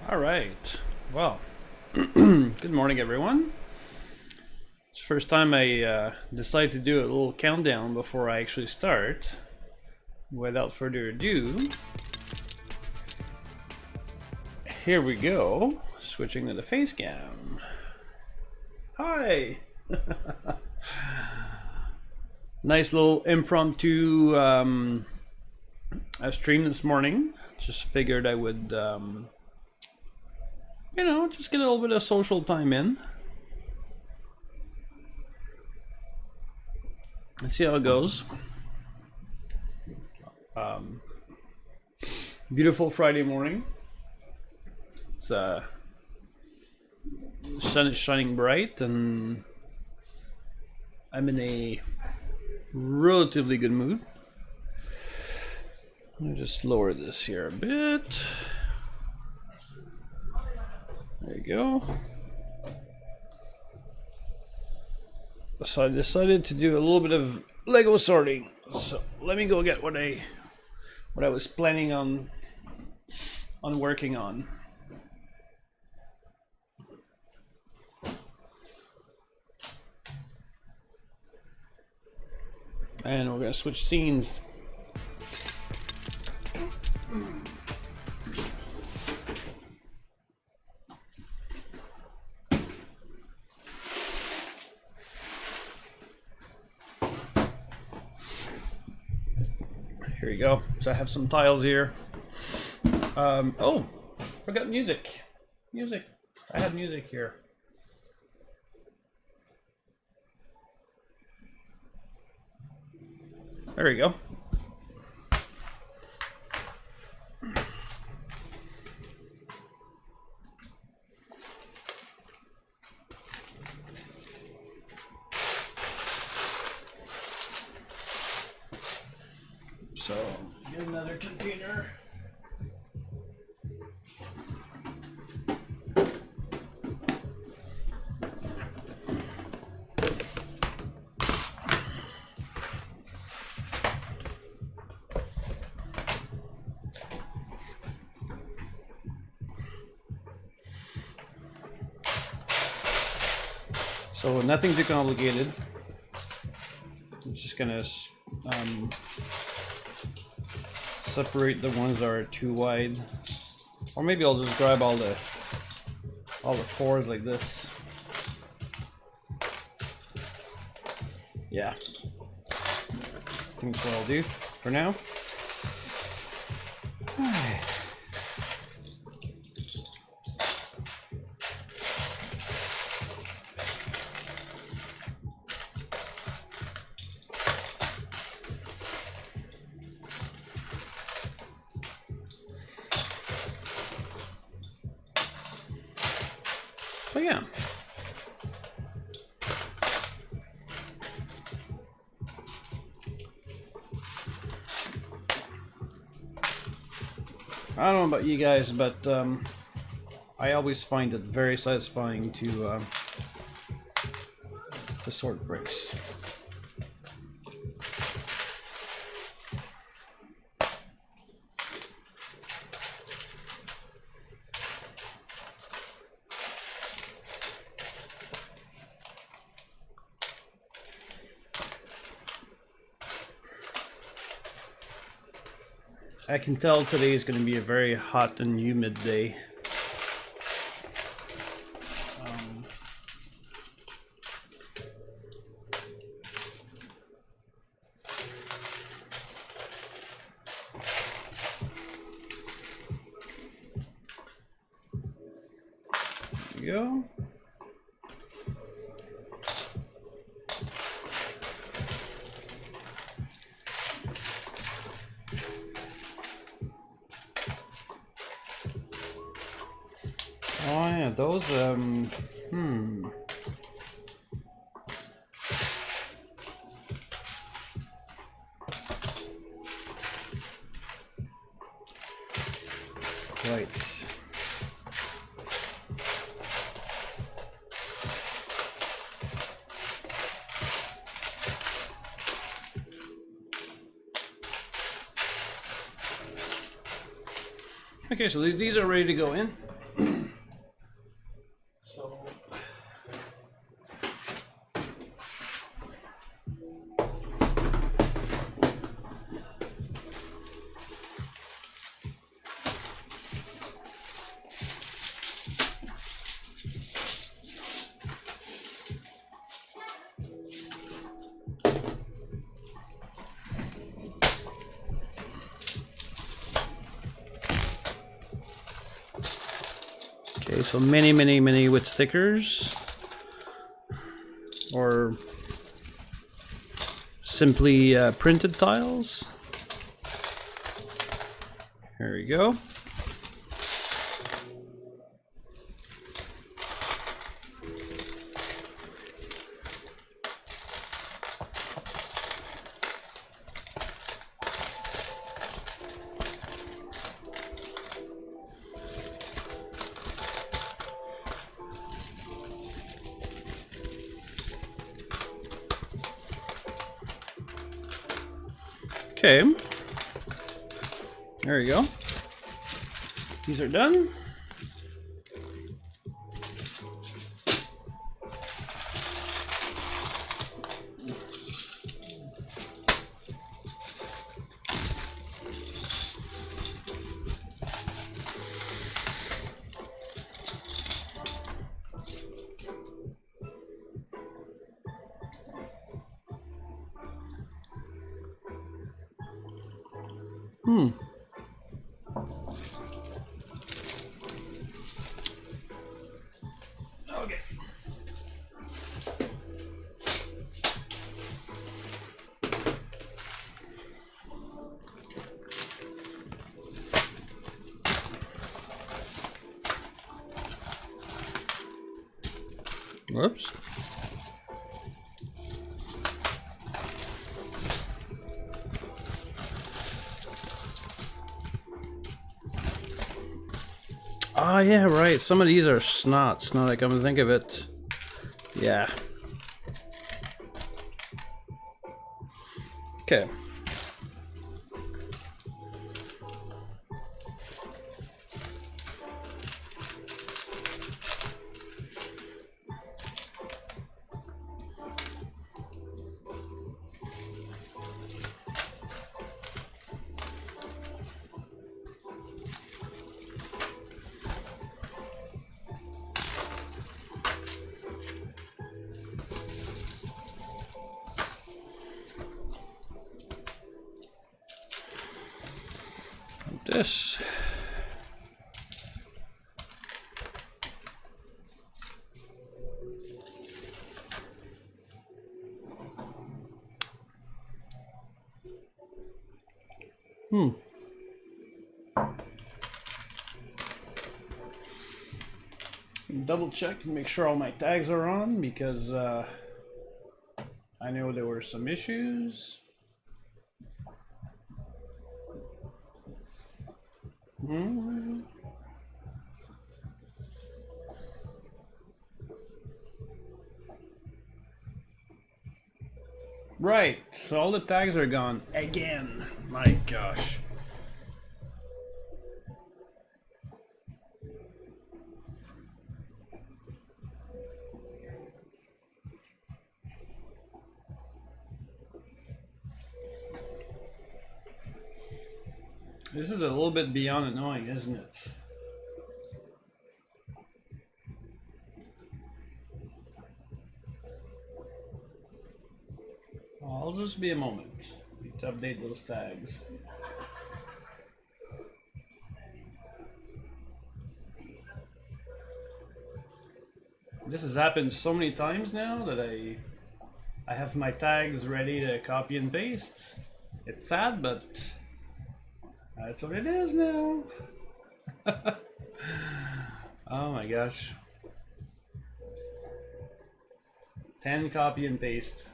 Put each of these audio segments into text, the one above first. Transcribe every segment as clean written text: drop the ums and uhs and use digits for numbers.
All right. Well, good morning, everyone. It's the first time I decided to do a little countdown before I actually start. Without further ado, here we go. Switching to the face cam. Hi. Nice little impromptu stream this morning. Just figured I would, just get a little bit of social time in. Let's see how it goes. Beautiful Friday morning. It's the sun is shining bright, and I'm in a relatively good mood. Let me just lower this here a bit. There you go. So I decided to do a little bit of Lego sorting. So let me go get what I was planning on working on. And we're gonna switch scenes. Here you go. So I have some tiles here. Oh, forgot music. Music. I have music here. There we go. So, get another container. So nothing too complicated. I'm just gonna separate the ones that are too wide, or maybe I'll just grab all the cores like this. Yeah, I think that's what I'll do for now. So yeah. I don't know about you guys, but I always find it very satisfying to sort bricks. I can tell today is going to be a very hot and humid day. There we go. Oh yeah, those right. Okay, so these are ready to go in. Okay, so many with stickers, or simply printed tiles. Here we go. Okay, there we go. These are done. Okay. Whoops. Oh yeah, right. Some of these are snots, now that I come to think of it. Yeah. Okay. This. Double check and make sure all my tags are on, because I know there were some issues. Right, so all the tags are gone again. My gosh. This is a little bit beyond annoying, isn't it? I'll just be a moment. Need to update those tags. This has happened so many times now that I have my tags ready to copy and paste. It's sad, but that's what it is now. Oh my gosh. 10 copy and paste.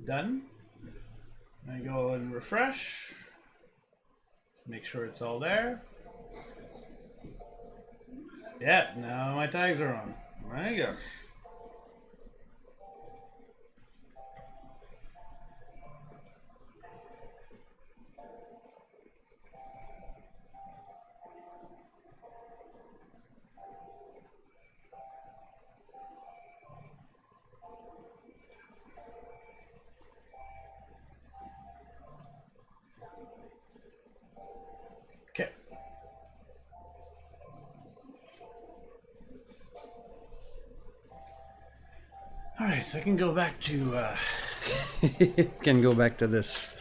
Done. I go and refresh. Make sure it's all there. Yeah, now my tags are on. My gosh. All right, so I can go back to can go back to this.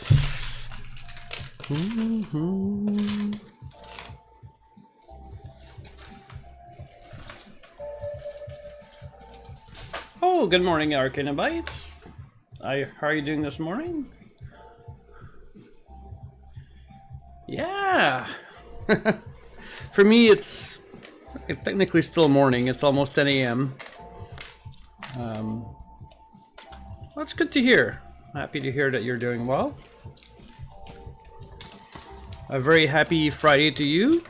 Oh, good morning, Arcanabytes. How are you doing this morning? Yeah. For me, it's technically still morning. It's almost 10 a.m. That's good to hear. Happy to hear that you're doing well. A very happy Friday to you.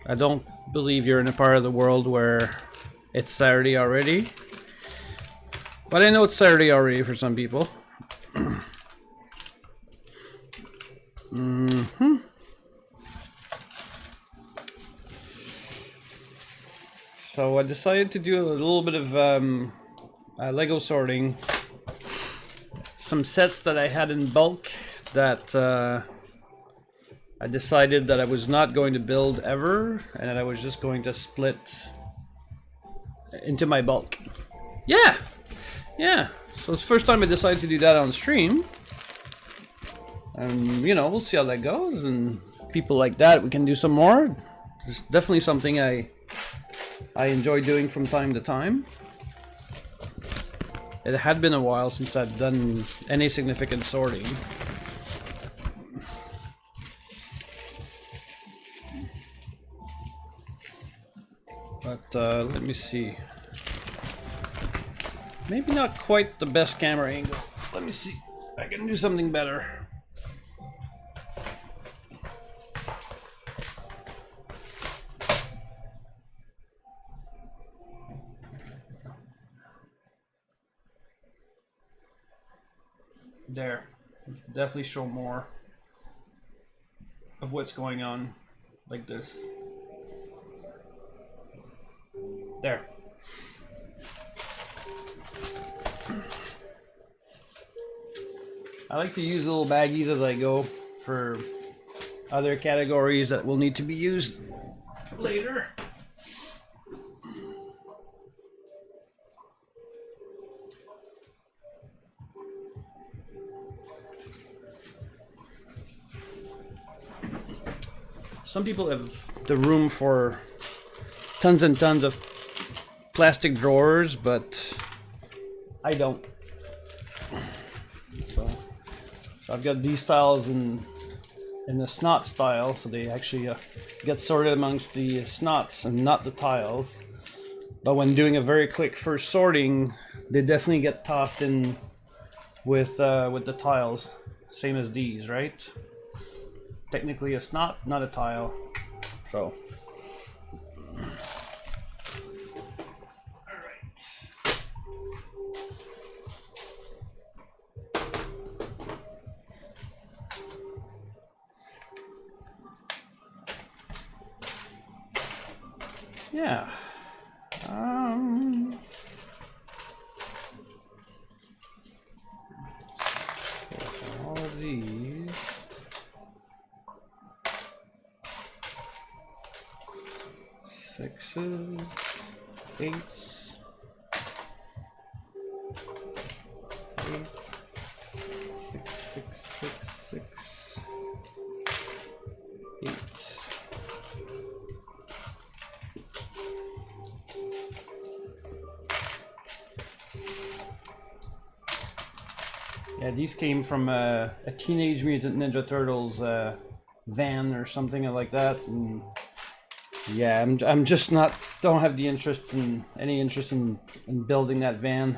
I don't believe you're in a part of the world where it's Saturday already. But I know it's Saturday already for some people. So I decided to do a little bit of Lego sorting. Some sets that I had in bulk that I decided that I was not going to build ever, and that I was just going to split into my bulk. Yeah! So it's the first time I decided to do that on stream. And, you know, we'll see how that goes, and people like that, we can do some more. It's definitely something I enjoy doing from time to time. It had been a while since I'd done any significant sorting. But let me see. Maybe not quite the best camera angle. Let me see. I can do something better. There. Definitely show more of what's going on like this. There. I like to use little baggies as I go for other categories that will need to be used later. Some people have the room for tons and tons of plastic drawers, but I don't. So I've got these styles in the snot style, so they actually get sorted amongst the snots and not the tiles. But when doing a very quick first sorting, they definitely get tossed in with the tiles, same as these, right? Technically a snot, not a tile. So. Yeah. All of these. Sixes, eights, 8, 6, 6, 6, 6, 8. Yeah, these came from a Teenage Mutant Ninja Turtles van or something like that, and yeah, I'm just don't have the interest in building that van.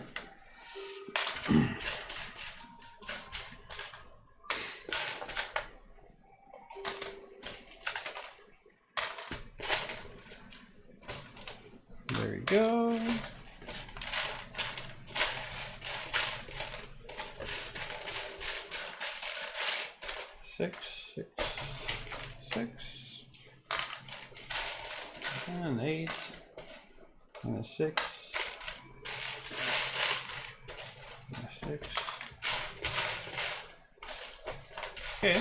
There we go. Six, 6, and 8, and a 6, and a 6. Okay.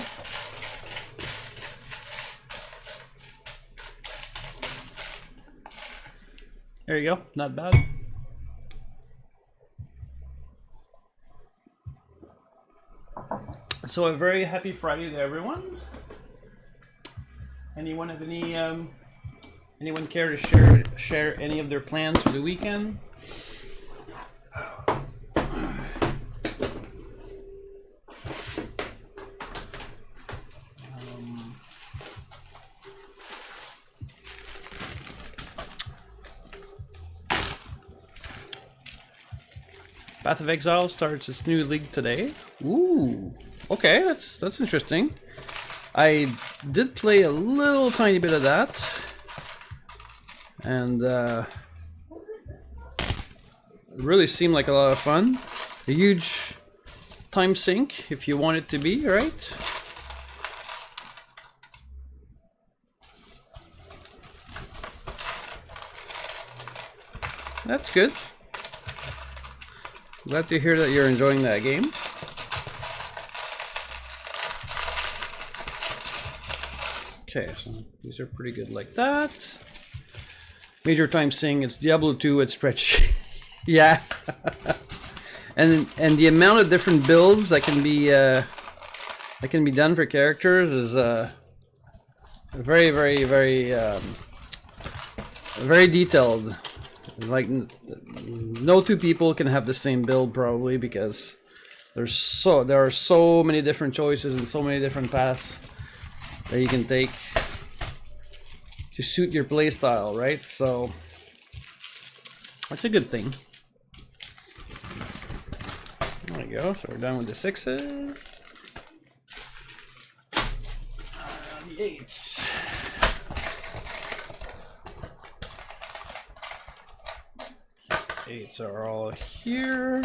There you go. Not bad. So a very happy Friday to everyone. Anyone have any anyone care to share any of their plans for the weekend? Path of Exile starts its new league today. Ooh, okay, that's interesting. I did play a little tiny bit of that, and it really seemed like a lot of fun. A huge time sink if you want it to be, right? That's good. Glad to hear that you're enjoying that game. Okay, so these are pretty good like that. Major time sing, it's Diablo 2 at stretch. Yeah. and the amount of different builds that can be done for characters is very detailed. Like no two people can have the same build probably, because there are so many different choices and so many different paths that you can take to suit your playstyle, right? So that's a good thing. There we go. So we're done with the 6s. The 8s. Eights are all here.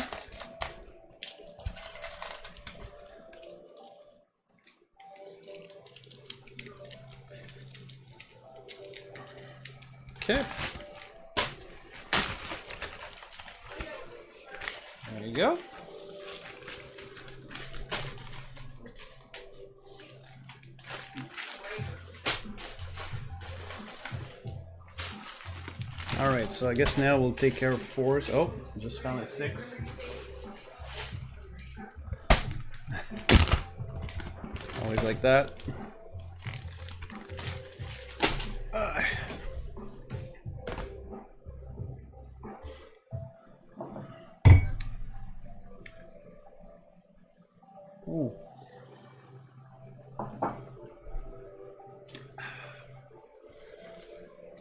Okay. There you go. All right, so I guess now we'll take care of 4s. Oh, just found a 6. Always like that. Ooh.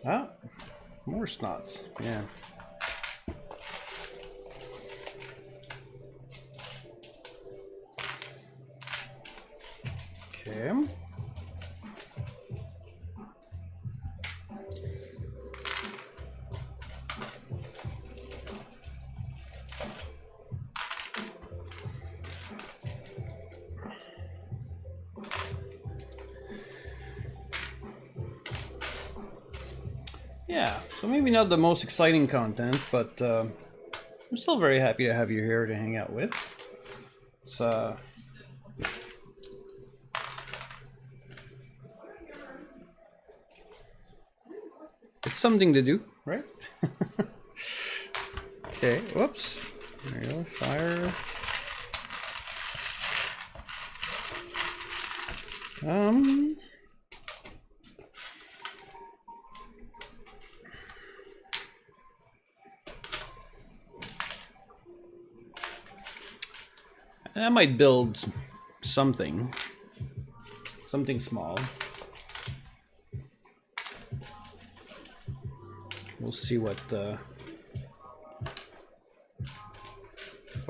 Ah. More snots, yeah. Okay. Yeah, so maybe not the most exciting content, but I'm still very happy to have you here to hang out with. It's something to do, right? Okay, whoops. There you go, fire. I might build something small. We'll see what I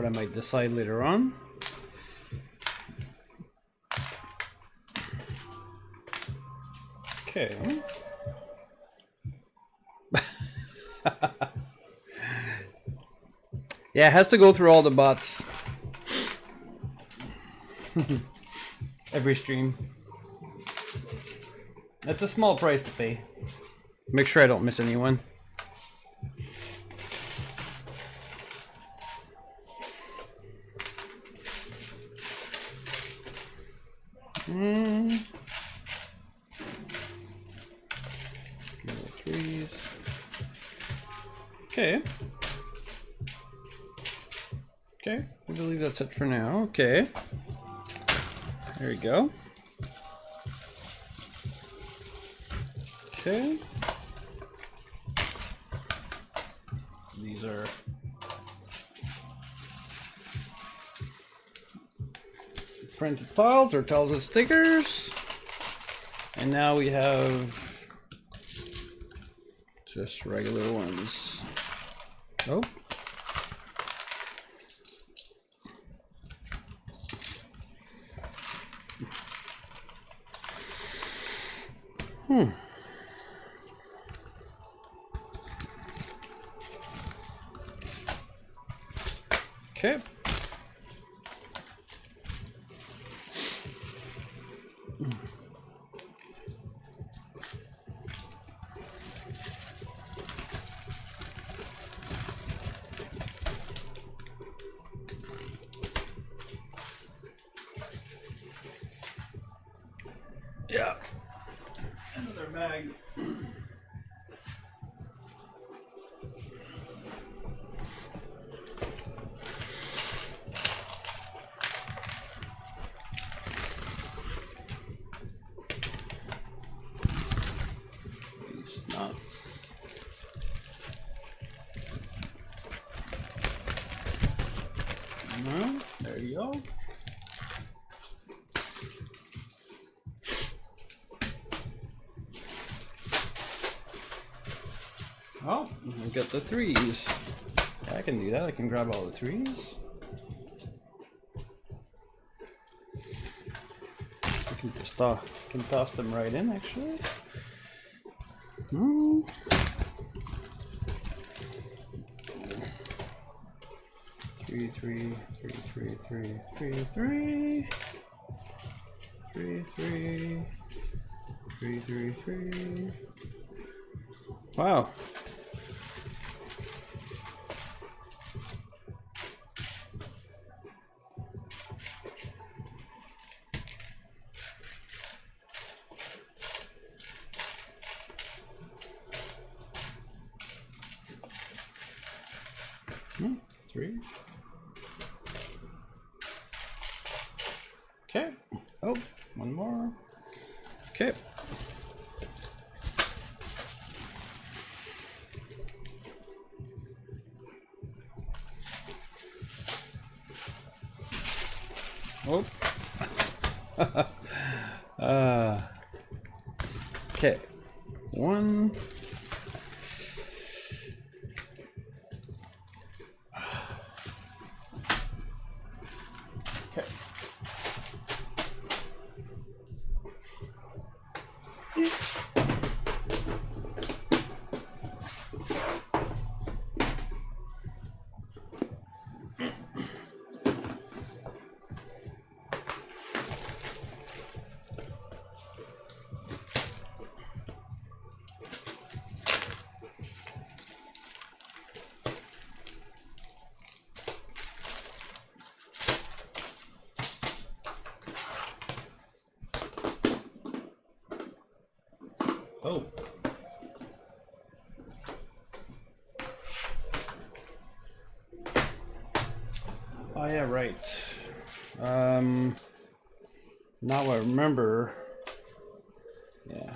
might decide later on. Okay. Yeah, it has to go through all the bots. Every stream. That's a small price to pay. Make sure I don't miss anyone. Okay. Okay, I believe that's it for now. Okay. There we go. Okay. These are printed tiles or tiles with stickers. And now we have just regular ones. Oh. Okay. Yeah. Another bag. It's not. No, there you go. Oh, I got the threes. Yeah, I can do that. I can grab all the threes. I can just toss them right in, actually. Three, three, three, three, three, three, three, three, three, three, three. Wow. Three. Okay. Oh, one more. Okay. Oh. Okay. One. Okay. Oh. Oh yeah, right. Now I remember. Yeah.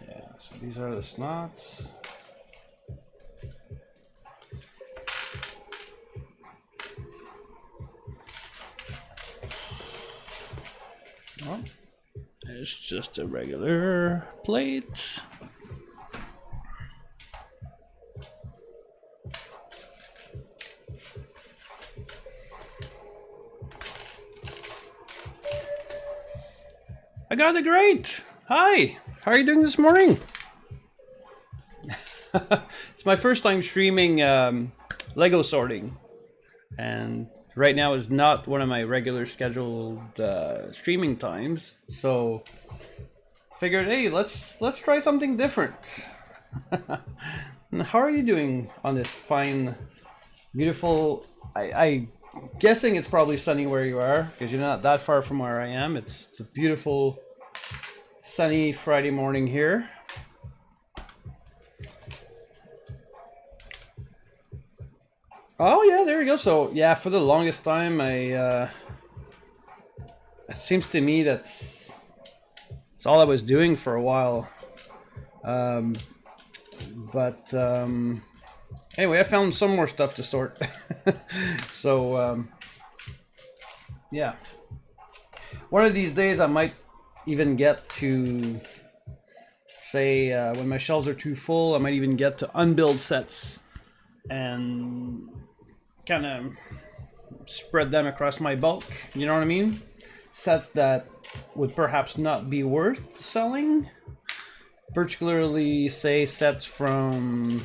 Yeah, so these are the snots. Oh, it's just a regular plate. I got it great. Hi, how are you doing this morning? It's my first time streaming Lego sorting, and right now is not one of my regular scheduled streaming times. So figured, hey, let's try something different. How are you doing on this fine, beautiful? I guessing it's probably sunny where you are because you're not that far from where I am. It's a beautiful, sunny Friday morning here. Oh yeah, there you go. So yeah, for the longest time, it seems to me that's all I was doing for a while. Um, but anyway, I found some more stuff to sort. So yeah, one of these days I might even get to say when my shelves are too full, I might even get to unbuild sets and kind of spread them across my bulk. You know what I mean? Sets that would perhaps not be worth selling, particularly say sets from,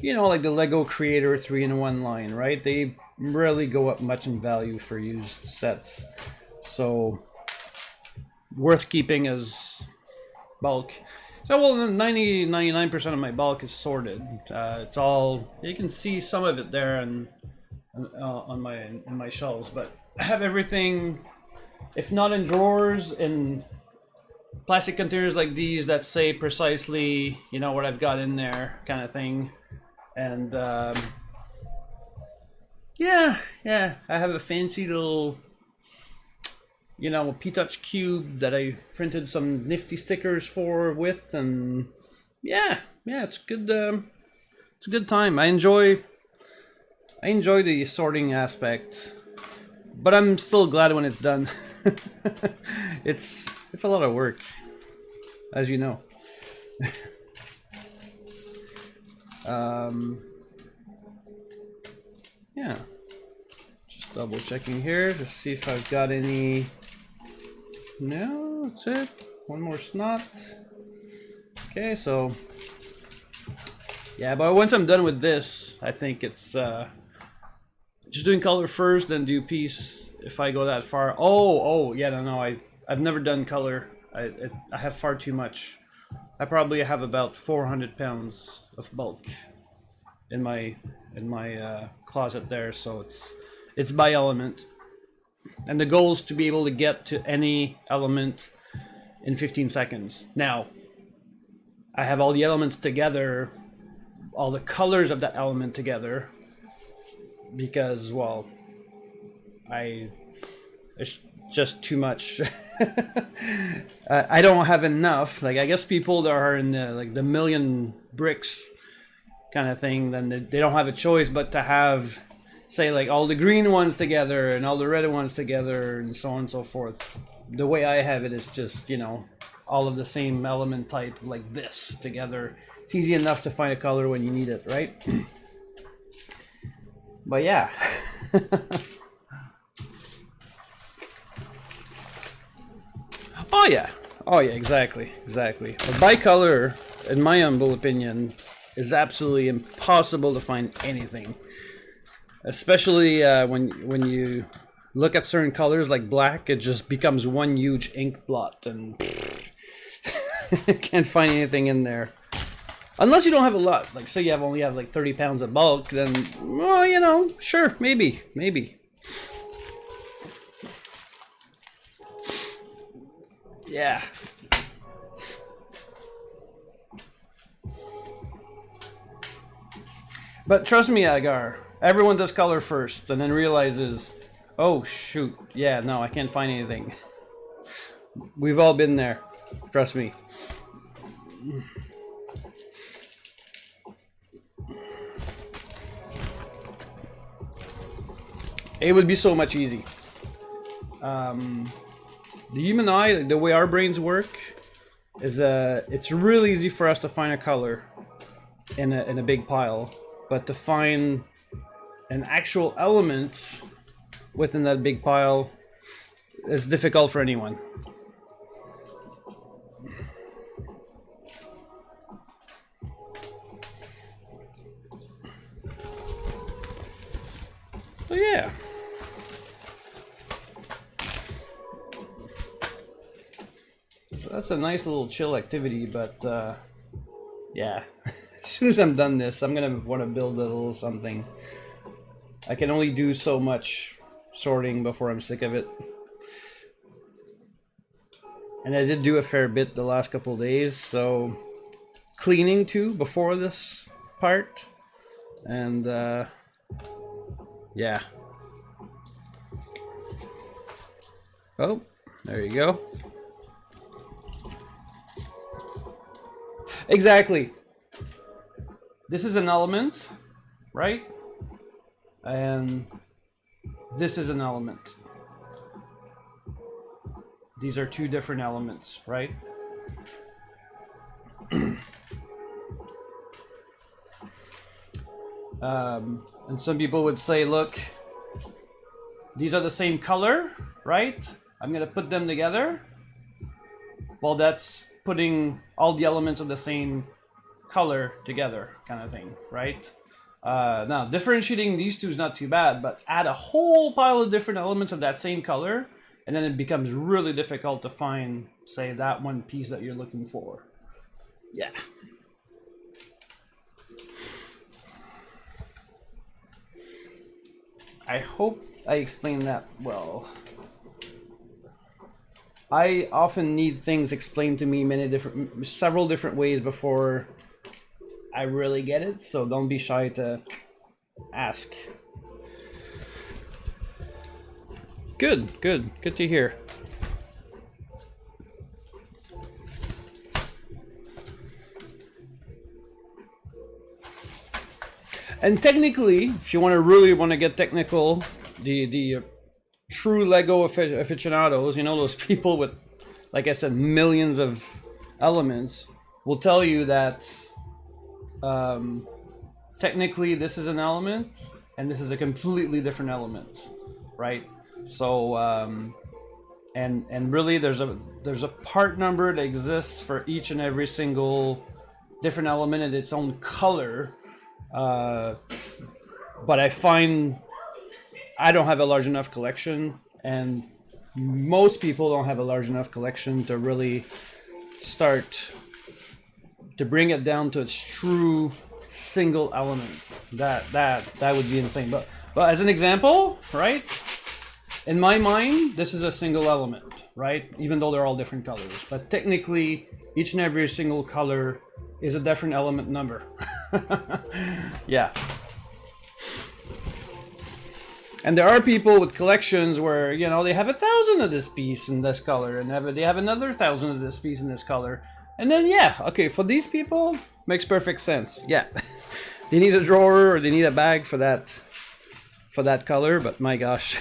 you know, like the Lego Creator 3-in-1 line, right? They rarely go up much in value for used sets, so worth keeping as bulk. So well, 99% of my bulk is sorted. It's all, you can see some of it there and on my shelves, but I have everything, if not in drawers, in plastic containers like these that say precisely, you know, what I've got in there, kind of thing. And yeah, I have a fancy little, you know, P-Touch cube that I printed some nifty stickers with, and yeah, it's good. It's a good time. I enjoy the sorting aspect, but I'm still glad when it's done. It's a lot of work, as you know. Yeah, just double checking here to see if I've got any. No, that's it. One more snot. Okay, so yeah, but once I'm done with this, I think it's just doing color first, then do piece if I go that far. Oh, yeah, no, I've never done color. I have far too much. I probably have about 400 pounds of bulk in my closet there, so it's by element, and the goal is to be able to get to any element in 15 seconds. Now, I have all the elements together, all the colors of that element together, because, well, it's just too much. I don't have enough. Like, I guess people that are in the million bricks kind of thing, then they don't have a choice but to have, say, like all the green ones together and all the red ones together and so on and so forth. The way I have it is just, you know, all of the same element type like this together. It's easy enough to find a color when you need it, right? But yeah. Oh yeah, exactly. A bicolor, in my humble opinion, is absolutely impossible to find anything. Especially when you look at certain colors like black, it just becomes one huge ink blot, and can't find anything in there. Unless you don't have a lot, like say you only have like 30 pounds of bulk, then, well, you know, sure, maybe. Yeah. But trust me, Agar, everyone does color first and then realizes, oh shoot, yeah, no, I can't find anything. We've all been there. Trust me. It would be so much easy. The human eye, the way our brains work, is it's really easy for us to find a color in a big pile, but to find an actual element within that big pile is difficult for anyone. So yeah. So that's a nice little chill activity, but yeah. As soon as I'm done this, I'm gonna want to build a little something. I can only do so much sorting before I'm sick of it. And I did do a fair bit the last couple of days, so cleaning too before this part. And Yeah. Oh, there you go. Exactly. This is an element, right? And this is an element. These are two different elements, right? And some people would say, look, these are the same color, right? I'm gonna put them together. Well, that's putting all the elements of the same color together, kind of thing, right? Now, differentiating these two is not too bad, but add a whole pile of different elements of that same color, and then it becomes really difficult to find, say, that one piece that you're looking for. Yeah. I hope I explained that well. I often need things explained to me several different ways before I really get it, so don't be shy to ask. Good to hear. And technically, if you really want to get technical, the true Lego aficionados, you know, those people with, like I said, millions of elements, will tell you that technically this is an element and this is a completely different element, right? So and really there's a part number that exists for each and every single different element in its own color. But I find I don't have a large enough collection, and most people don't have a large enough collection to really start to bring it down to its true single element. That would be insane. But as an example, right? In my mind, this is a single element, right? Even though they're all different colors, but technically, each and every single color is a different element number. Yeah. And there are people with collections where, you know, they have 1,000 of this piece in this color, and they have another 1,000 of this piece in this color. And then, yeah, okay, for these people, makes perfect sense. Yeah. They need a drawer or they need a bag for that color, but my gosh.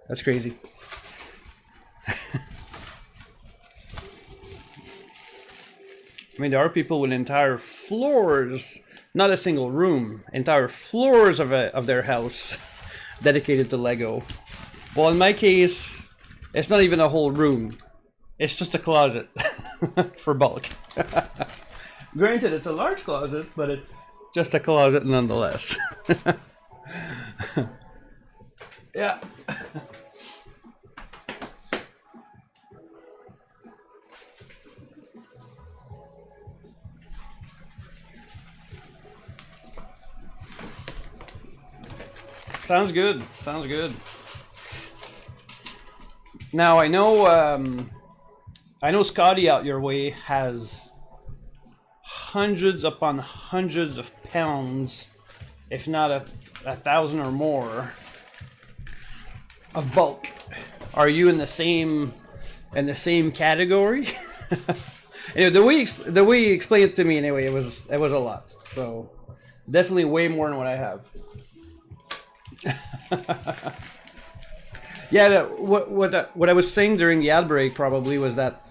That's crazy. I mean, there are people with entire floors, not a single room, entire floors of their house dedicated to Lego. Well, in my case, it's not even a whole room. It's just a closet for bulk. Granted, it's a large closet, but it's just a closet nonetheless. Yeah. Sounds good. Sounds good. Now I know Scotty out your way has hundreds upon hundreds of pounds, if not a 1,000 or more, of bulk. Are you in the same category? Anyway, the way you explained it to me, anyway, it was a lot. So definitely way more than what I have. Yeah, what I was saying during the ad break probably was that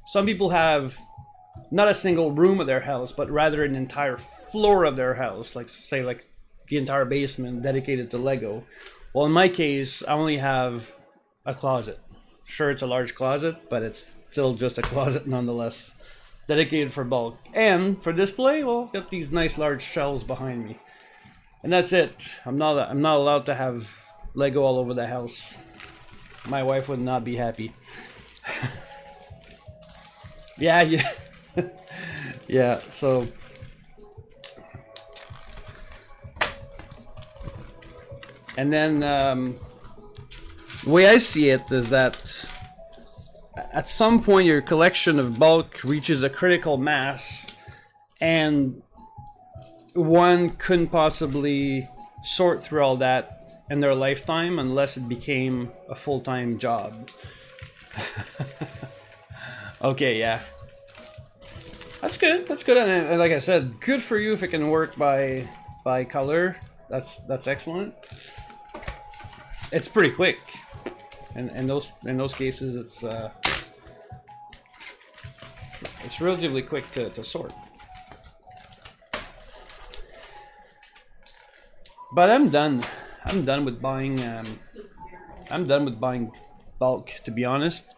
some people have not a single room of their house, but rather an entire floor of their house, like say like the entire basement dedicated to Lego. Well, in my case, I only have a closet. Sure, it's a large closet, but it's still just a closet nonetheless, dedicated for bulk. And for display, well, I've got these nice large shelves behind me. And that's it. I'm not allowed to have Lego all over the house. My wife would not be happy. Yeah. Yeah, so and then the way I see it is that at some point your collection of bulk reaches a critical mass, and one couldn't possibly sort through all that in their lifetime unless it became a full-time job. Okay, yeah. That's good. That's good, and like I said, good for you if it can work by color. That's excellent. It's pretty quick, and in those cases, it's relatively quick to sort. But I'm done. I'm done with buying. I'm done with buying bulk. To be honest,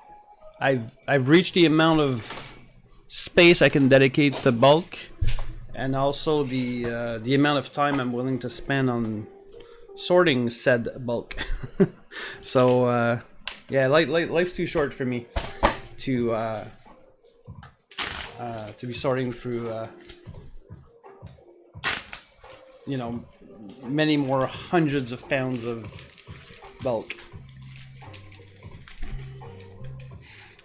I've reached the amount of space I can dedicate to bulk, and also the amount of time I'm willing to spend on sorting said bulk. So yeah, life's too short for me to be sorting through you know, many more hundreds of pounds of bulk.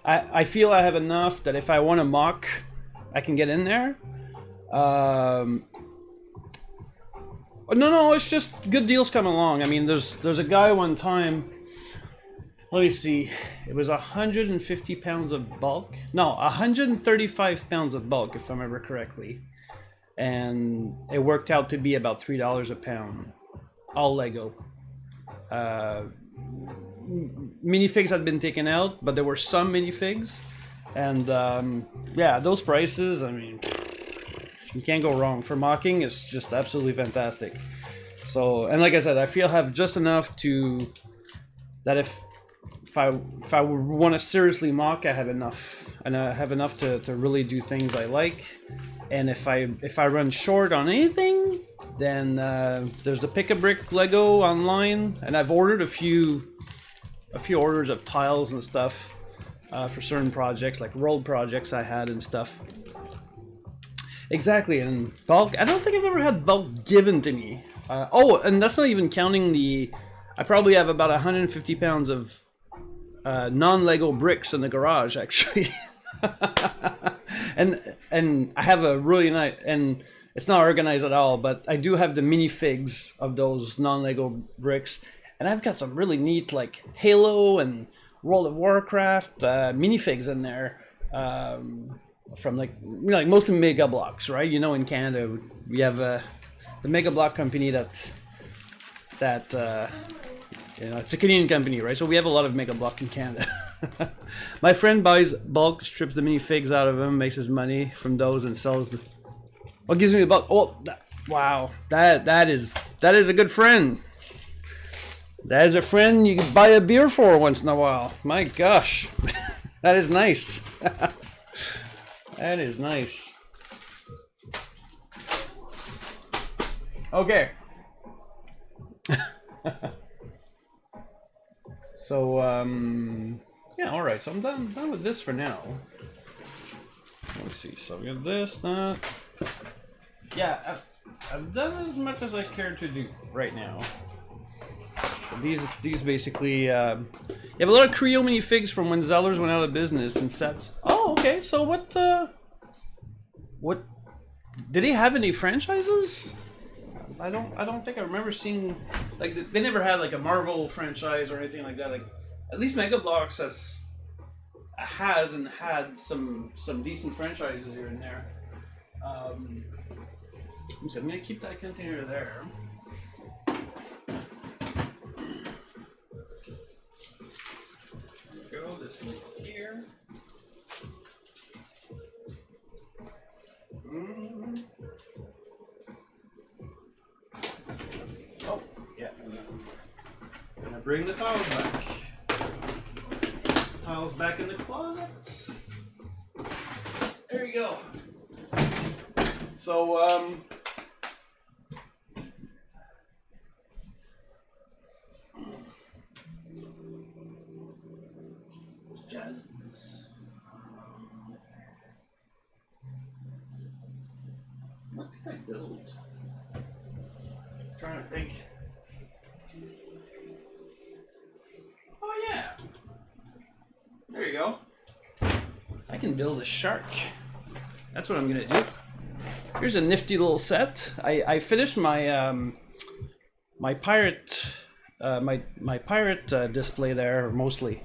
I feel I have enough that if I want to mock, I can get in there. No, it's just good deals come along. I mean, there's a guy one time. Let me see. It was 150 pounds of bulk. No, 135 pounds of bulk, if I remember correctly. And it worked out to be about $3 a pound, all Lego. Minifigs had been taken out, but there were some minifigs, and yeah, those prices, I mean, you can't go wrong. For mocking, it's just absolutely fantastic. So, and like I said, I feel I have just enough to that if I want to seriously mock, I have enough, and I have enough to really do things I like. And if I run short on anything, then there's the Pick-a-Brick Lego online, and I've ordered a few orders of tiles and stuff for certain projects, like rolled projects I had and stuff. Exactly, and bulk. I don't think I've ever had bulk given to me. Oh, and that's not even counting the. I probably have about 150 pounds of non-Lego bricks in the garage, actually. and I have a really nice, and it's not organized at all, but I do have the minifigs of those non-Lego bricks, and I've got some really neat like Halo and World of Warcraft minifigs in there, from like mostly Mega Bloks, right? You know, in Canada we have the Mega Block company that you know, it's a Canadian company, right? So we have a lot of Mega Block in Canada. My friend buys bulk, strips the minifigs out of them, makes his money from those, and sells the. What gives me a bulk? Oh, wow! That is a good friend. That is a friend you can buy a beer for once in a while. My gosh, that is nice. That is nice. Okay. So yeah, all right. So I'm done with this for now. Let me see. So we got this, that. Yeah, I've done as much as I care to do right now. So these basically, you have a lot of Creo minifigs from when Zellers went out of business and sets. Oh, okay. So what did he have any franchises? I don't think I remember seeing, like, they never had like a Marvel franchise or anything like that. Like, at least Mega Bloks has and had some decent franchises here and there. I'm gonna keep that container there. Go this one here. Oh, yeah. I'm gonna bring the tiles back. Tiles back in the closet. There you go. So, what can I build? I'm trying to think. Oh yeah. There you go. I can build a shark. That's what I'm gonna do. Here's a nifty little set. I finished my my pirate, my pirate display there mostly,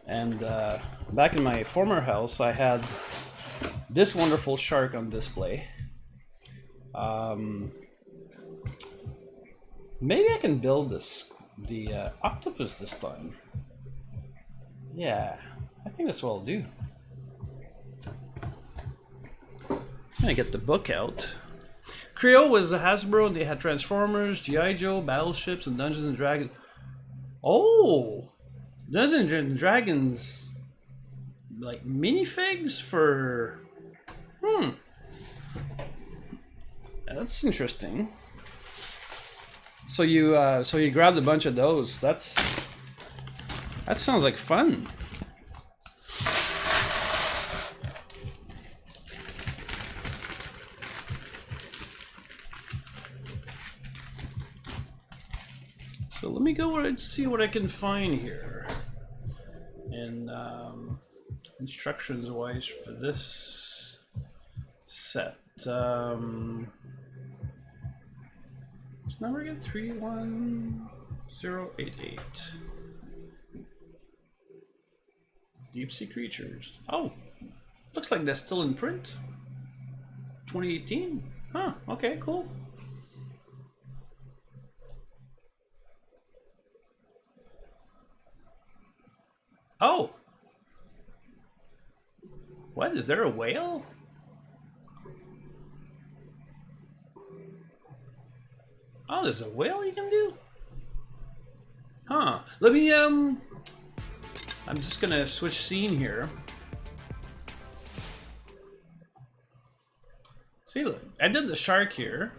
and back in my former house, I had this wonderful shark on display. Maybe I can build the octopus this time. Yeah, I think that's what I'll do. I'm gonna get the book out. Creo was a Hasbro, and they had Transformers, G.I. Joe, Battleships, and Dungeons and Dragons. Oh, Dungeons and Dragons, like minifigs for. That's interesting. So you grabbed a bunch of those. That sounds like fun. So let me go and see what I can find here. And instructions wise for this set. It's number again 31088. Deep sea creatures. Oh, looks like that's still in print. 2018. Huh. Okay. Cool. Oh. What? Is there a whale? Oh, there's a whale you can do? Huh. Let me, I'm just gonna switch scene here. See, look. I did the shark here.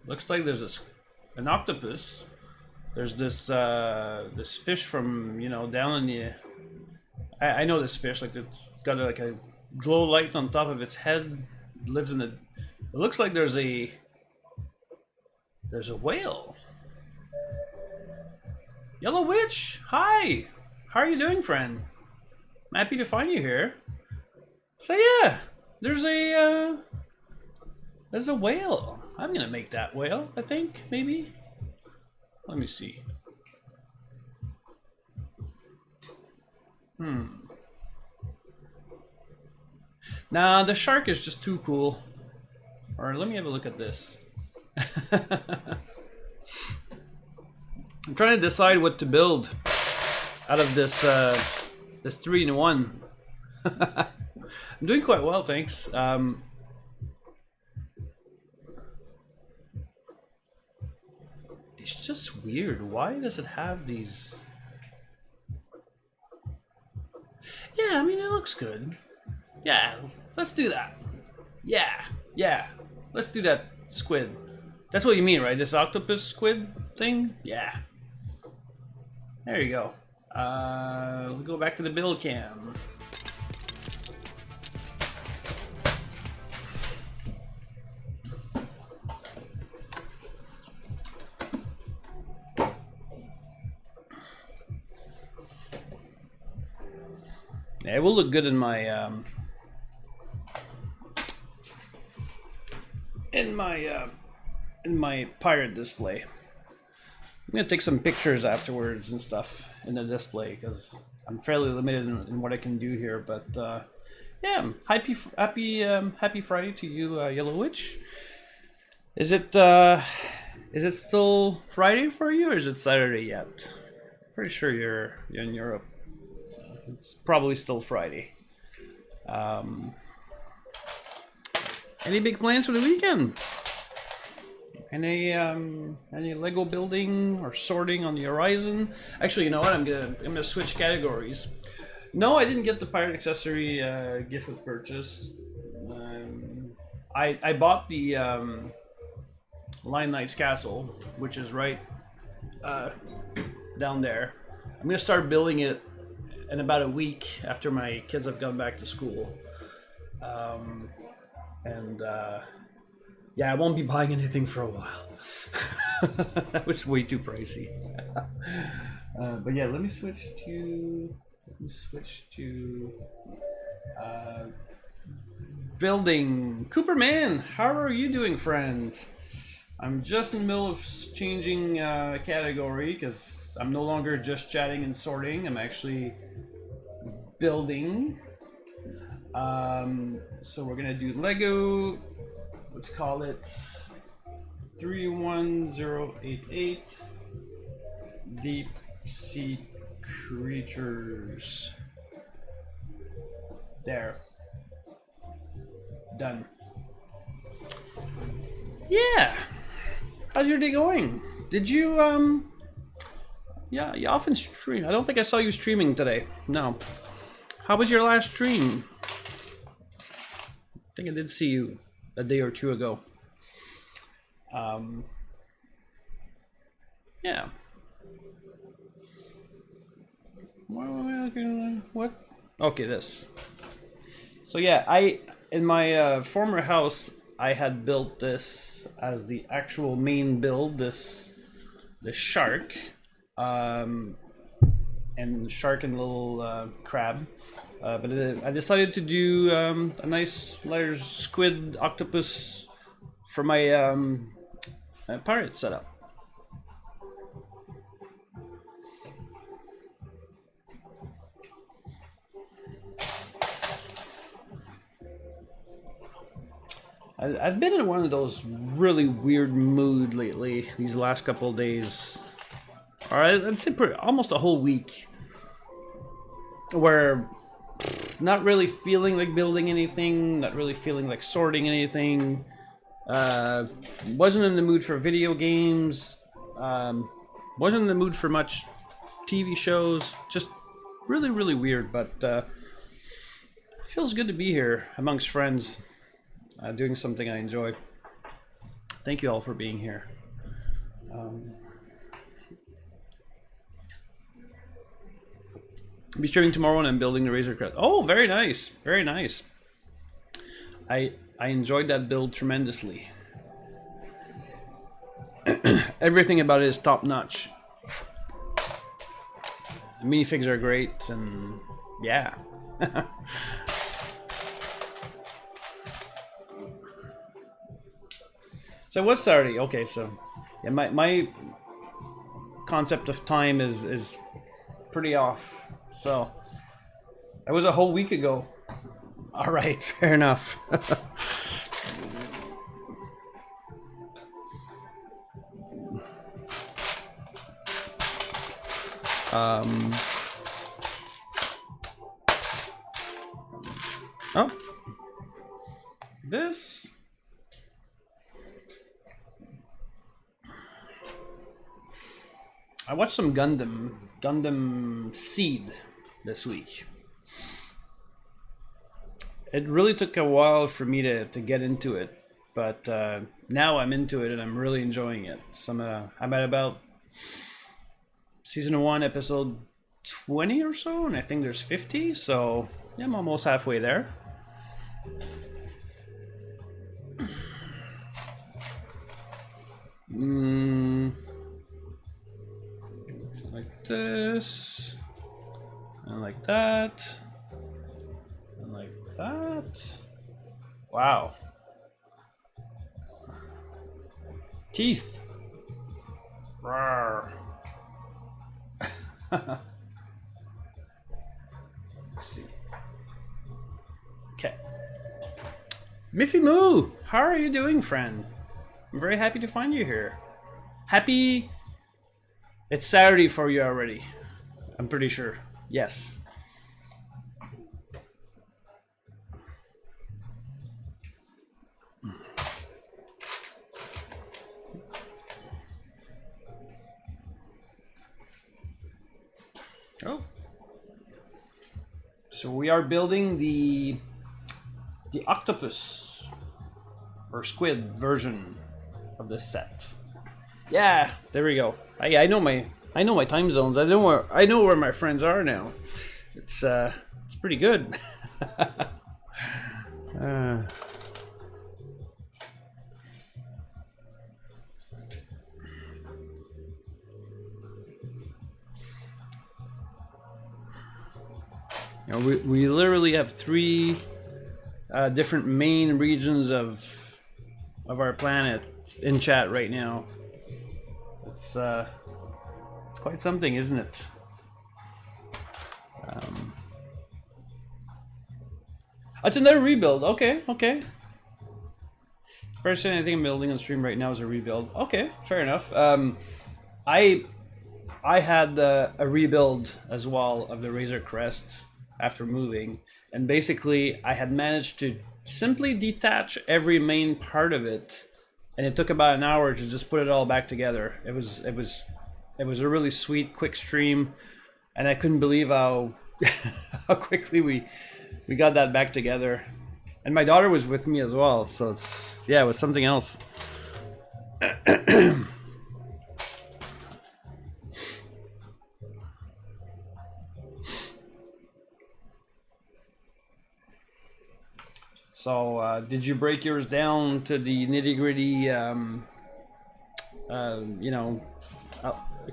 Looks like there's an octopus. There's this, this fish from, you know, down in the... I know this fish, like it's got like a glow light on top of its head. It lives in the... It looks like there's a whale. Yellow Witch, hi! How are you doing, friend? I'm happy to find you here. So yeah, there's a whale. I'm gonna make that whale, I think, maybe. Let me see. Nah, the shark is just too cool. Alright, let me have a look at this. I'm trying to decide what to build out of this this 3-in-1. I'm doing quite well, thanks. It's just weird. Why does it have these? Yeah, I mean it looks good. Yeah, let's do that. Yeah, let's do that squid. That's what you mean, right? This octopus squid thing? Yeah. There you go. We'll go back to the build cam. Yeah, it will look good in my in my pirate display. I'm gonna take some pictures afterwards and stuff in the display because I'm fairly limited in what I can do here. But yeah, happy Friday to you, Yellow Witch. Is it still Friday for you, or is it Saturday yet? Pretty sure you're in Europe. It's probably still Friday. Any big plans for the weekend? Any Lego building or sorting on the horizon? Actually, you know what? I'm gonna switch categories. No, I didn't get the pirate accessory gift with purchase. I bought the Lion Knight's Castle, which is right down there. I'm gonna start building it in about a week after my kids have gone back to school. Yeah, I won't be buying anything for a while. That was way too pricey. But yeah, let me switch to building. Cooperman, how are you doing, friend? I'm just in the middle of changing category because I'm no longer just chatting and sorting. I'm actually building. So we're gonna do Lego. Let's call it 31088 Deep Sea Creatures. There. Done. Yeah. How's your day going? Did you yeah, you often stream. I don't think I saw you streaming today. No. How was your last stream? I think I did see you a day or two ago. Yeah. What? Okay, this. So yeah, in my former house, I had built this as the actual main build. This shark, and shark and little crab. But I decided to do a nice large squid octopus for my pirate setup. I've been in one of those really weird mood lately, these last couple of days. Or I'd say almost a whole week. Where not really feeling like building anything, not really feeling like sorting anything. Wasn't in the mood for video games. Wasn't in the mood for much TV shows. Just really, really weird. But feels good to be here amongst friends. Doing something I enjoy. Thank you all for being here. I'll be streaming tomorrow and I'm building the Razor Crest. Oh, very nice. Very nice. I enjoyed that build tremendously. Everything about it is top notch. The minifigs are great and yeah. So it was Saturday. Okay, so yeah, my concept of time is pretty off. So it was a whole week ago. All right, fair enough. Oh, this. I watched some Gundam Seed this week. It really took a while for me to get into it, but now I'm into it and I'm really enjoying it. So I'm at about season 1, episode 20 or so, and I think there's 50, so yeah, I'm almost halfway there. Like this, and like that, and like that. Wow. Teeth. Rawr. Let's see. Okay. Miffy Moo, how are you doing, friend? I'm very happy to find you here. Happy. It's Saturday for you already. I'm pretty sure. Yes. Oh. So we are building the octopus or squid version of this set. Yeah, there we go. I know my time zones. I know where my friends are now. It's pretty good. You know, we literally have 3 different main regions of our planet in chat right now. It's quite something, isn't it? It's another rebuild. Okay, okay. First thing I think I'm building on stream right now is a rebuild. Okay, fair enough. I had a rebuild as well of the Razor Crest after moving, and basically I had managed to simply detach every main part of it, and it took about an hour to just put it all back together. It was a really sweet, quick stream, and I couldn't believe how how quickly we got that back together. And my daughter was with me as well, so it was something else. So, did you break yours down to the nitty-gritty,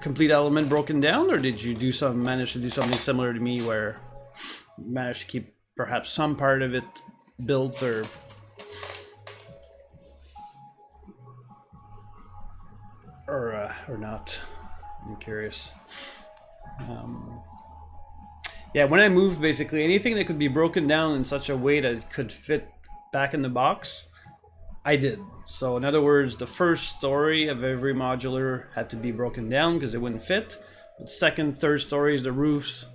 complete element broken down, or did you manage to do something similar to me where you managed to keep perhaps some part of it built, or not? I'm curious. Yeah, when I moved, basically anything that could be broken down in such a way that it could fit back in the box, I did. So in other words, the first story of every modular had to be broken down because it wouldn't fit. The second, third stories, the roofs,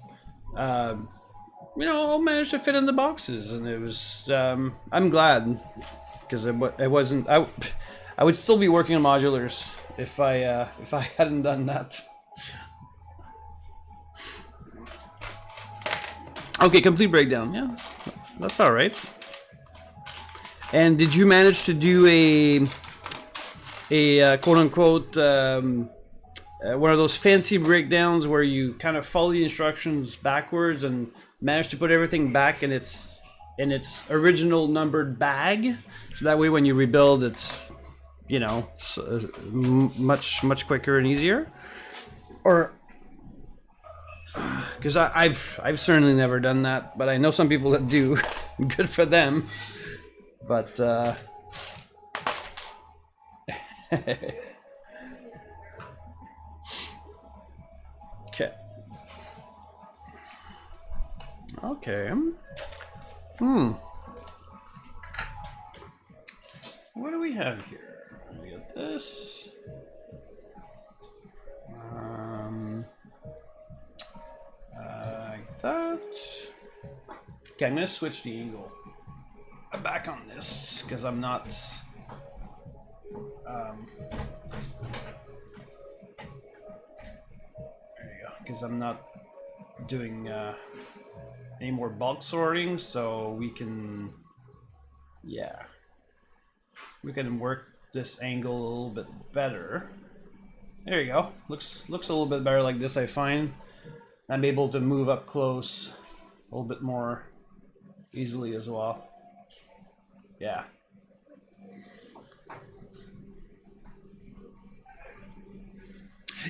all managed to fit in the boxes, and it was. I'm glad, because it wasn't. I would still be working on modulars if I hadn't done that. Okay, complete breakdown. Yeah, that's all right. And did you manage to do a quote unquote one of those fancy breakdowns where you kind of follow the instructions backwards and manage to put everything back in its original numbered bag, so that way when you rebuild, it's much quicker and easier? Or because I've certainly never done that, but I know some people that do. Good for them. But okay. Okay. What do we have here? We got this. Like that. Okay, I'm gonna switch the angle back on this because I'm not. There you go. Because I'm not doing any more bulk sorting, so we can, we can work this angle a little bit better. There you go. Looks a little bit better like this, I find. I'm able to move up close a little bit more easily as well. Yeah.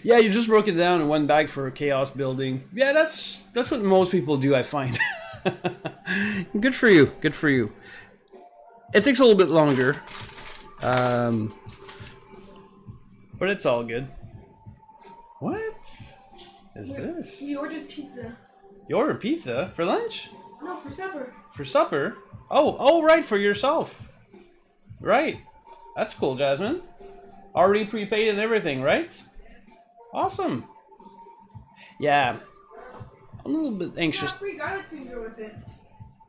Yeah, you just broke it down in one bag for a chaos building. Yeah, that's what most people do, I find. Good for you. Good for you. It takes a little bit longer. But it's all good. What is this? We ordered pizza. You ordered pizza for lunch? No, for supper. For supper? Oh, right, for yourself. Right. That's cool, Jasmine. Already prepaid and everything, right? Awesome. Yeah. I'm a little bit anxious. Got free garlic finger with it.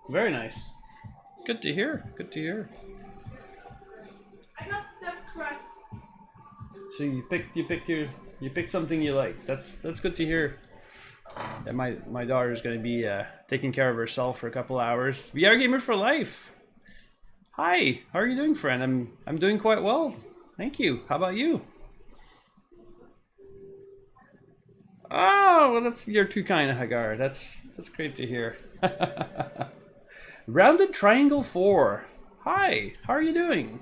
Very nice. Good to hear. Good to hear. I got stuffed crust. So you picked something you like. That's good to hear. Yeah, my daughter's gonna be taking care of herself for a couple hours. VR gamer for life. Hi, how are you doing, friend? I'm doing quite well. Thank you. How about you? Oh, well, you're too kind, Hagar. That's great to hear. Rounded Triangle 4. Hi, how are you doing?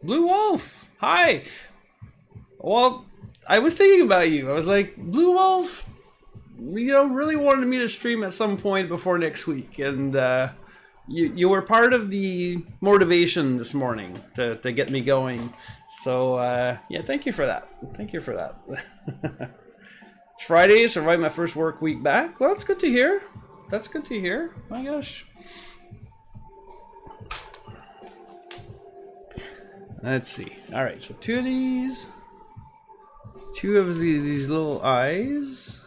Blue Wolf. Hi. Well, I was thinking about you. I was like, Blue Wolf, really wanted me to stream at some point before next week, and you were part of the motivation this morning to get me going. So yeah, thank you for that. Thank you for that. It's Friday, so right my first work week back. Well, that's good to hear. That's good to hear. My gosh. Let's see. All right, so two of these little eyes,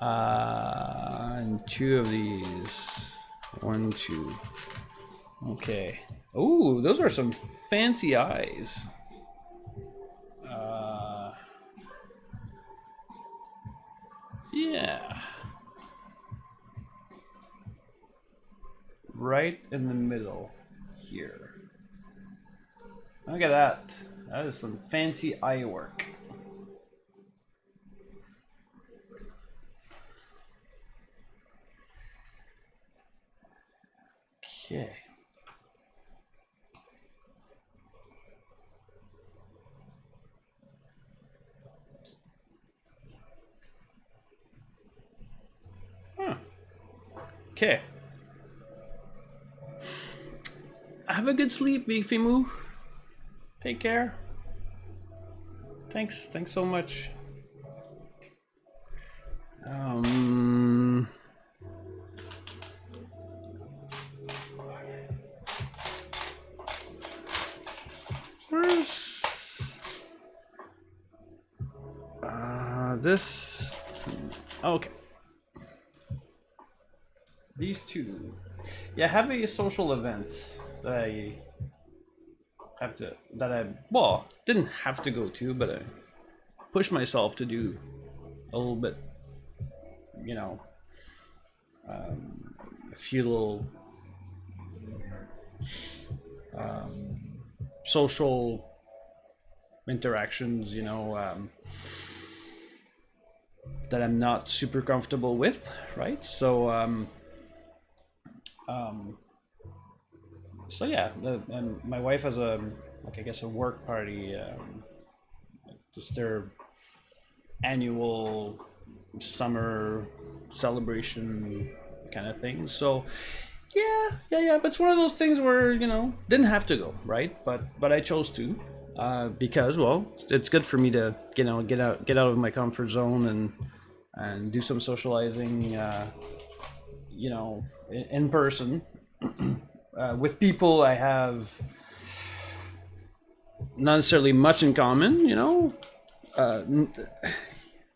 and two of these. 1, 2. Okay. Oh, those are some fancy eyes. Yeah. Right in the middle here. Look at that. That is some fancy eye work. Okay. Okay. Have a good sleep, Big Fimu. Take care. Thanks so much. Where's this? Okay. These two. Yeah, have a social event that I didn't have to go to, but I pushed myself to do a little bit, you know, a few little social interactions, you know, that I'm not super comfortable with, right? So so yeah, and my wife has a, like, I guess a work party, just their annual summer celebration kind of thing. So yeah, but it's one of those things where, you know, didn't have to go, right? But I chose to, because, well, it's good for me to, you know, get out of my comfort zone and do some socializing, you know, in person. With people I have not necessarily much in common, you know.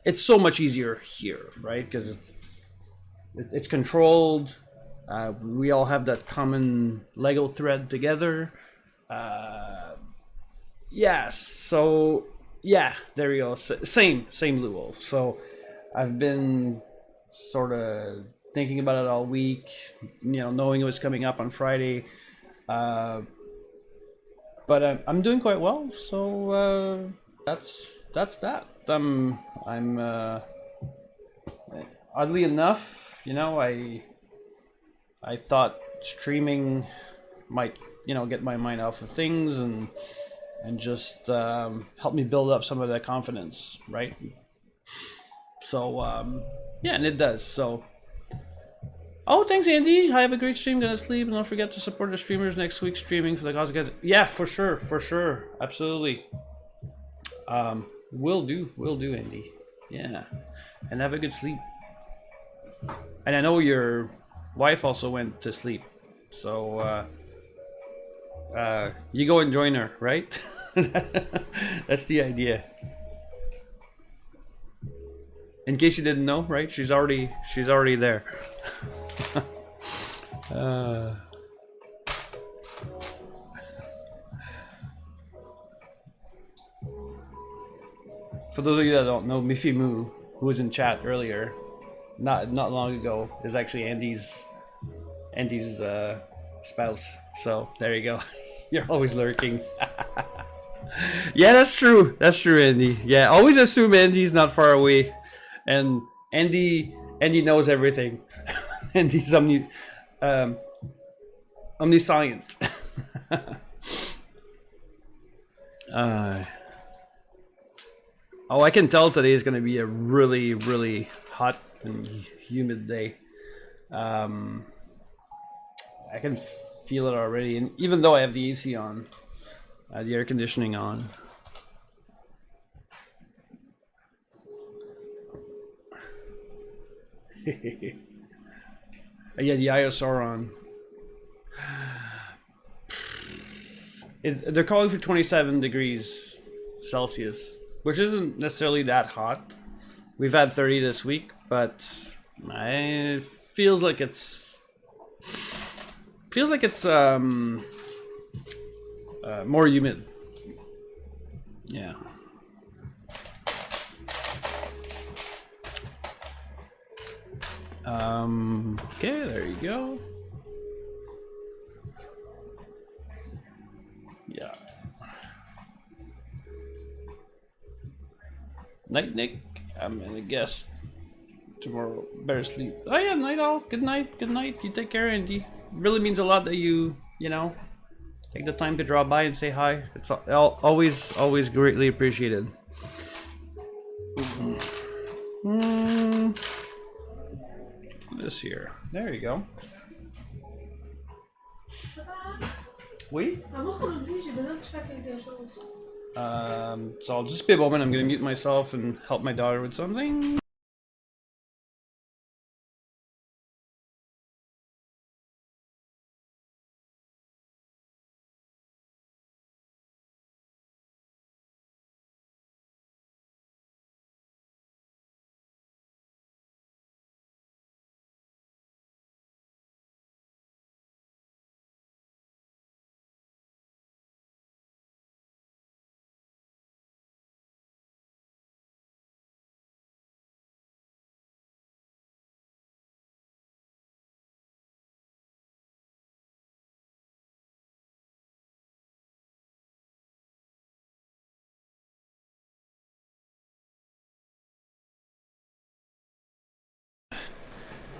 It's so much easier here, right? Because it's controlled. We all have that common Lego thread together. Yes, so yeah, there you go. Same Blue Wolf. So I've been sort of thinking about it all week, you know, knowing it was coming up on Friday. But I'm doing quite well, so that's that. I'm oddly enough, you know, I thought streaming might, you know, get my mind off of things and just help me build up some of that confidence, right? So yeah, and it does. So, oh, thanks, Andy. I have a great stream. Gonna sleep, and don't forget to support the streamers next week streaming for the Cosmic Guys. Yeah, for sure, absolutely. Will do, Andy. Yeah, and have a good sleep. And I know your wife also went to sleep, so you go and join her, right? That's the idea. In case you didn't know, right? She's already there. For those of you that don't know, Mifimu, who was in chat earlier, not long ago, is actually Andy's spouse. So there you go. You're always lurking. Yeah, that's true, Andy. Yeah, always assume Andy's not far away, and Andy knows everything. Andy's omniscient. Oh, I can tell today is going to be a really, really hot and humid day. I can feel it already, and even though I have the AC on, the air conditioning on. Yeah, the ISR on. They're calling for 27 degrees Celsius, which isn't necessarily that hot. We've had 30 this week, but it feels like it's more humid. Yeah. Okay, there you go. Yeah. Night, Nick. I'm gonna guess tomorrow. Better sleep. Oh yeah, night all. Good night. Good night. You take care, Andy. Really means a lot that you know, take the time to drop by and say hi. It's always greatly appreciated. This here. There you go. Oui. So I'll just be a moment. I'm gonna mute myself and help my daughter with something.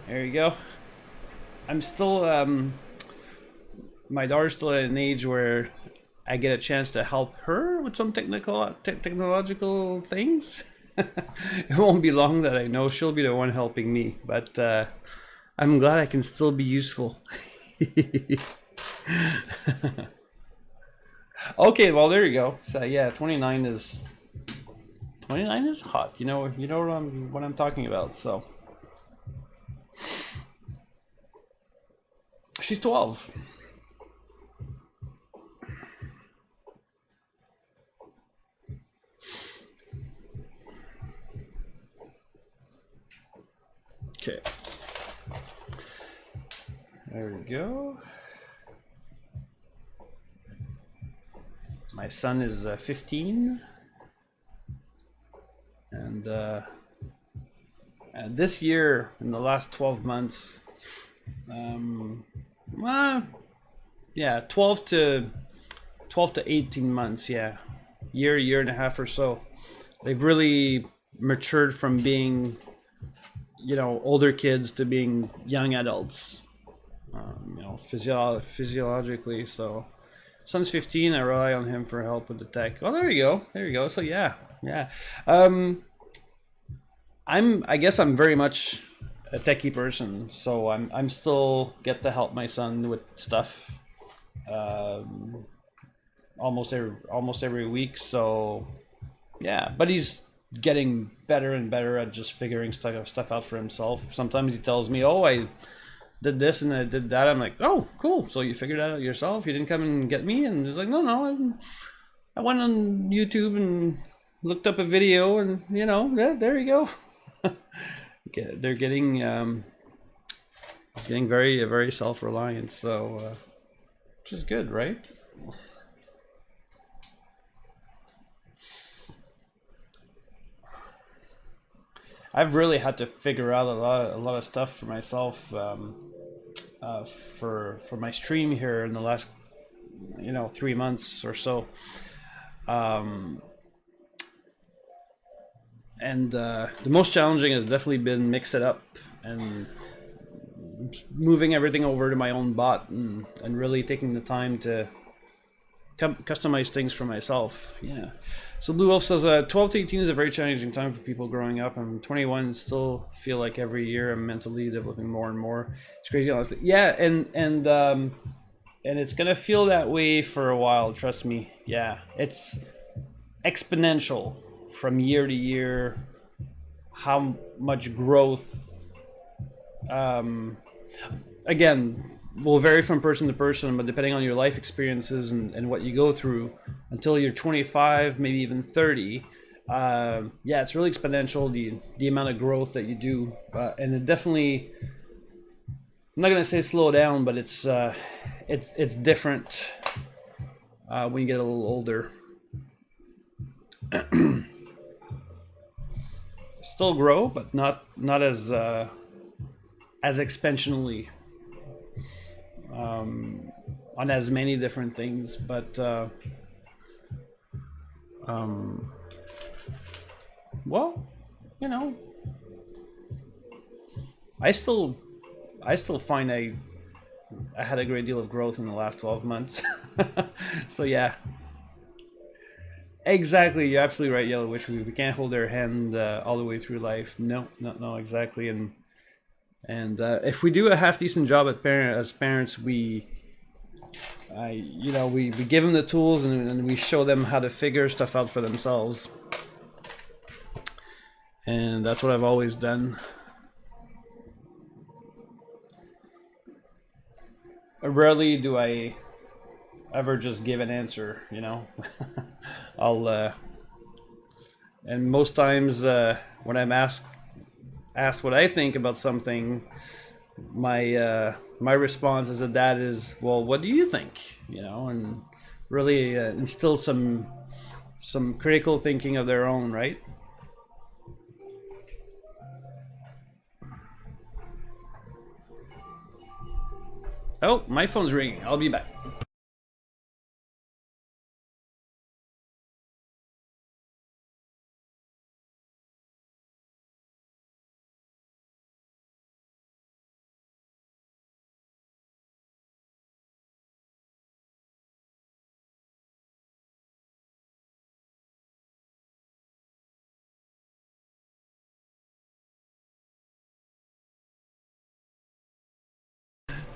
There you go. I'm still, my daughter's still at an age where I get a chance to help her with some technological things. It won't be long that I know she'll be the one helping me, but I'm glad I can still be useful. Okay, well there you go. So yeah, 29 is hot. You know what I'm talking about. So. She's 12. Okay. There we go. My son is 15. And this year, in the last 12 months, yeah, 12 to 18 months, yeah, year and a half or so, they've really matured from being, older kids to being young adults, physiologically. So son's 15. I rely on him for help with the tech. Oh, there you go. So yeah. I guess I'm very much a techie person, so I'm still get to help my son with stuff almost every week. So yeah, but he's getting better and better at just figuring stuff out for himself. Sometimes he tells me, "Oh, I did this and I did that." I'm like, "Oh, cool. So you figured that out yourself? You didn't come and get me?" And he's like, "No, I went on YouTube and looked up a video, and yeah, there you go." They're getting it's getting very very self-reliant, so which is good, right? I've really had to figure out a lot of stuff for myself for my stream here in the last 3 months or so. And the most challenging has definitely been mix it up and moving everything over to my own bot and really taking the time to customize things for myself. Yeah. So Blue Wolf says 12 to 18 is a very challenging time for people growing up. I'm 21, still feel like every year I'm mentally developing more and more. It's crazy, honestly. Yeah, and it's gonna feel that way for a while. Trust me. Yeah, it's exponential from year to year. How much growth? Again, will vary from person to person, but depending on your life experiences and what you go through until you're 25, maybe even 30, yeah, it's really exponential, the amount of growth that you do. And it definitely, I'm not going to say slow down, but it's different when you get a little older. Still grow, but not as expansionally. On as many different things, but well, you know, I still find I had a great deal of growth in the last 12 months. So yeah, exactly, you're absolutely right, Yellow Witch. We can't hold our hand all the way through life. No, exactly. And if we do a half decent job as parents, we give them the tools and we show them how to figure stuff out for themselves. And that's what I've always done. Rarely do I ever just give an answer, you know. And most times when I'm asked what I think about something, my response as a dad is, well, what do you think? You know, and really instill some critical thinking of their own, right? Oh, my phone's ringing. I'll be back.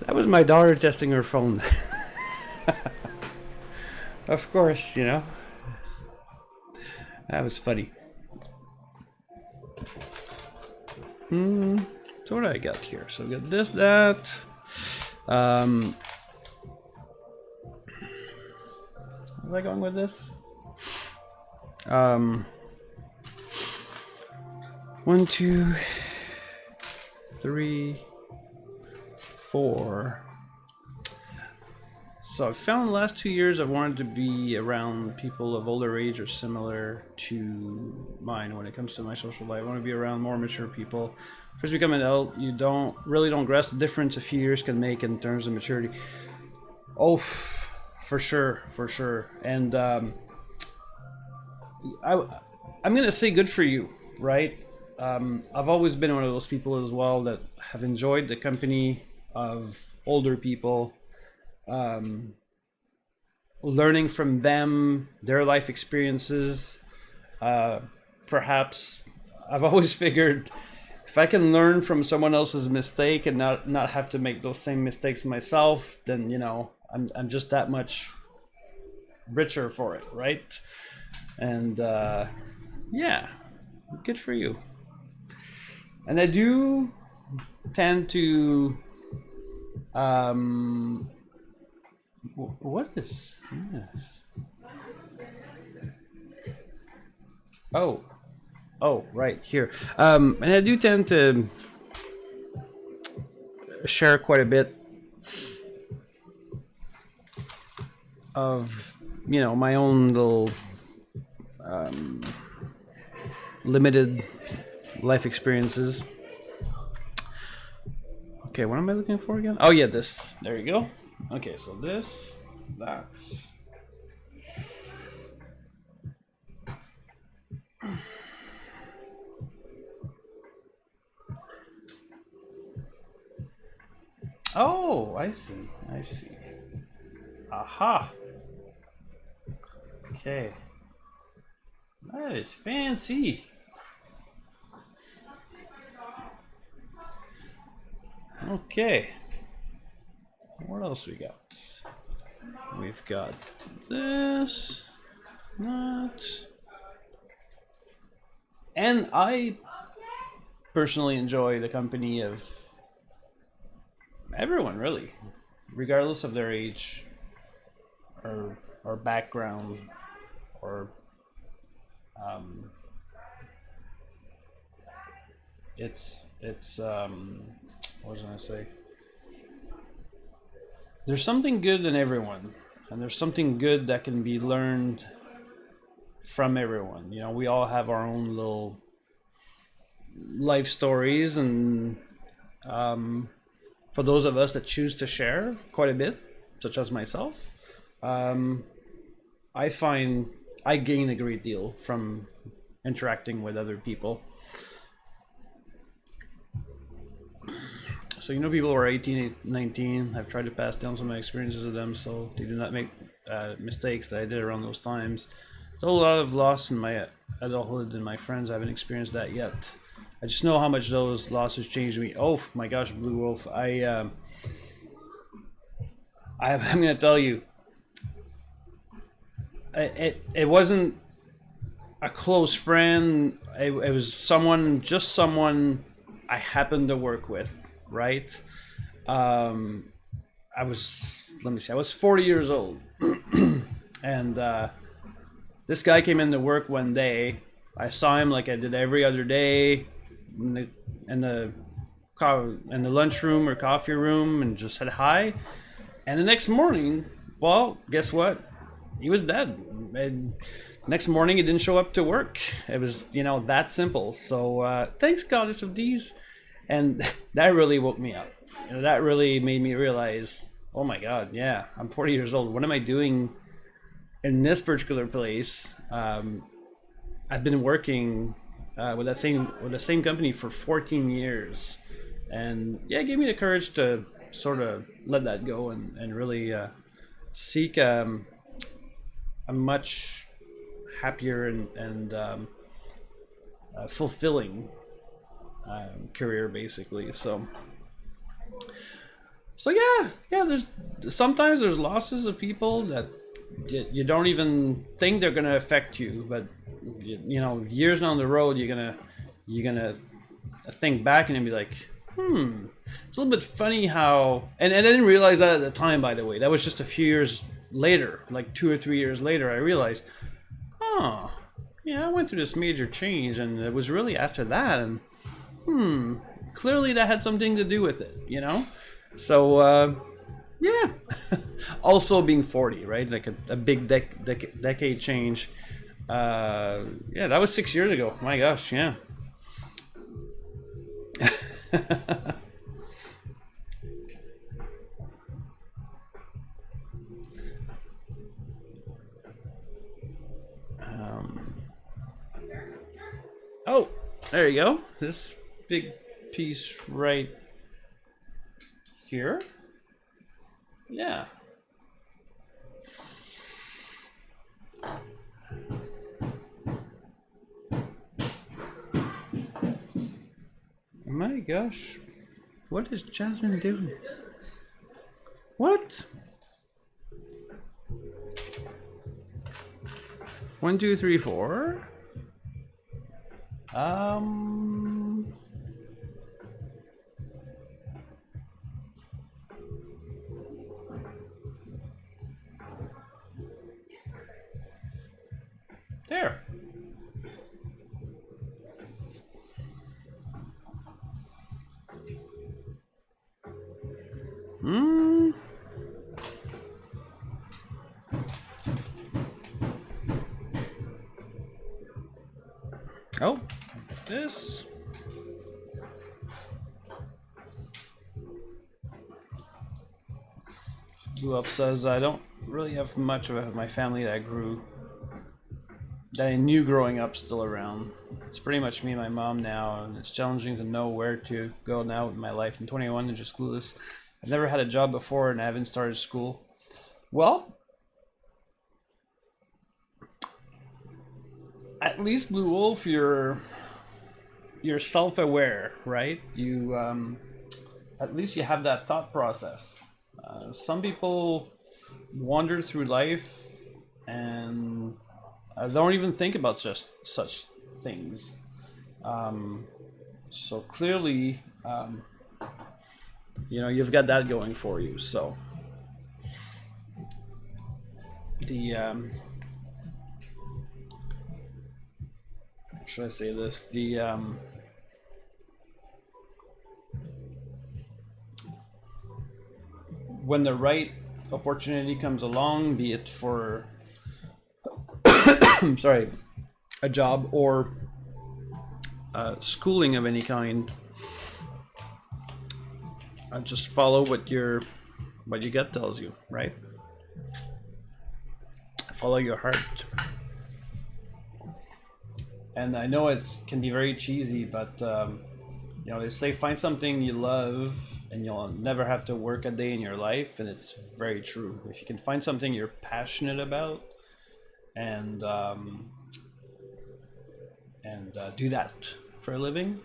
That was my daughter testing her phone. Of course, you know. That was funny. So what do I got here? So I got this, that. Where was I going with this? 1, 2, 3, 4. So I've found the last 2 years I've wanted to be around people of older age or similar to mine when it comes to my social life. I want to be around more mature people. First, become an adult, you don't grasp the difference a few years can make in terms of maturity. Oh, for sure. And I'm gonna say good for you, right? I've always been one of those people as well that have enjoyed the company of older people. Learning from them, their life experiences. Perhaps I've always figured if I can learn from someone else's mistake and not have to make those same mistakes myself, then you know I'm just that much richer for it, right? And yeah, good for you. And I do tend to what is this? Oh, right here. And I do tend to share quite a bit of, you know, my own little limited life experiences. Okay, what am I looking for again? Oh yeah, this. There you go. Okay, so this, that. Oh, I see. Aha. Okay. That is fancy. Okay. What else we got? We've got this, that. And I personally enjoy the company of everyone, really, regardless of their age or background or what was I gonna say? There's something good in everyone, and there's something good that can be learned from everyone. You know, we all have our own little life stories, and for those of us that choose to share quite a bit, such as myself, I find I gain a great deal from interacting with other people. So, you know, people who are 18, 19, I've tried to pass down some of my experiences to them so they do not make mistakes that I did around those times. There's a lot of loss in my adulthood, and my friends haven't experienced that yet. I just know how much those losses changed me. Oh my gosh, Blue Wolf, I'm gonna tell you, it wasn't a close friend. It was someone I happened to work with, right? I was 40 years old, and this guy came into work one day. I saw him like I did every other day in the lunchroom or coffee room, and just said hi. And the next morning, well, guess what? He was dead. And next morning, he didn't show up to work. It was, you know, that simple. So thanks, Goddess of D's. And that really woke me up. You know, that really made me realize, oh my God, yeah, I'm 40 years old. What am I doing in this particular place? I've been working with the same company for 14 years, and yeah, it gave me the courage to sort of let that go and really seek a much happier and fulfilling career, basically. So yeah, there's sometimes losses of people that you don't even think they're gonna affect you, but you know, years down the road, you're gonna think back and be like, it's a little bit funny how, and I didn't realize that at the time, by the way. That was just a few years later, like 2 or 3 years later, I realized, oh, yeah, I went through this major change, and it was really after that, and clearly that had something to do with it, you know? So, yeah. Also being 40, right? Like a big decade change. Yeah, that was 6 years ago. My gosh, yeah. Oh, there you go. This big piece right here. Yeah. My gosh. What is Jasmine doing? What? 1, 2, 3, 4. There. Oh, this. Blue Up says, I don't really have much of my family that I knew growing up still around. It's pretty much me and my mom now, and it's challenging to know where to go now in my life. I'm 21 and just clueless. I've never had a job before, and I haven't started school. Well, at least Blue Wolf, you're self-aware, right? You at least you have that thought process. Some people wander through life and don't even think about just such things. So clearly, you've got that going for you. So the how should I say this? When the right opportunity comes along, be it for sorry, a job or schooling of any kind, just follow what your gut tells you, right? Follow your heart. And I know it can be very cheesy, but they say find something you love and you'll never have to work a day in your life, and it's very true. If you can find something you're passionate about and do that for a living,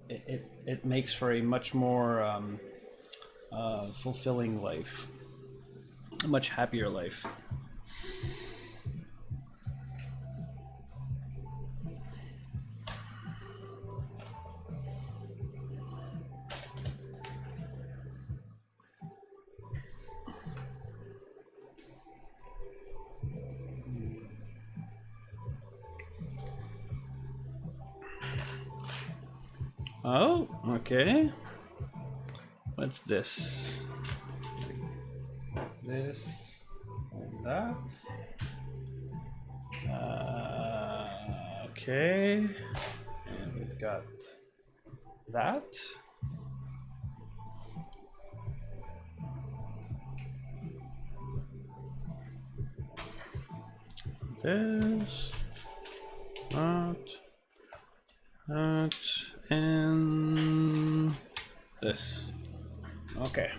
it makes for a much more fulfilling life, a much happier life. Oh, okay. What's this? This and that. Okay. And we've got that. This. That. And this. Okay.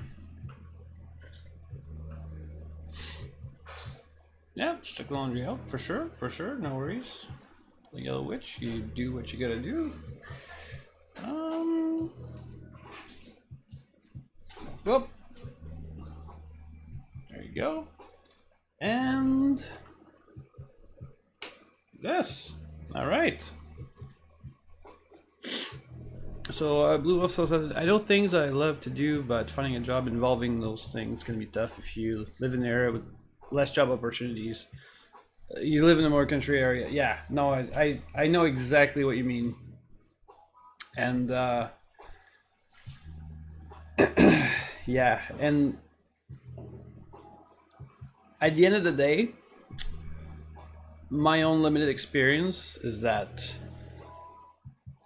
Yeah, stick the laundry out for sure, no worries. The Yellow Witch, you do what you gotta do. Whoop. There you go. And this. All right. So Blue Wolf says, I know things I love to do, but finding a job involving those things can be tough if you live in an area with less job opportunities. You live in a more country area. Yeah, no, I know exactly what you mean. And yeah, and at the end of the day, my own limited experience is that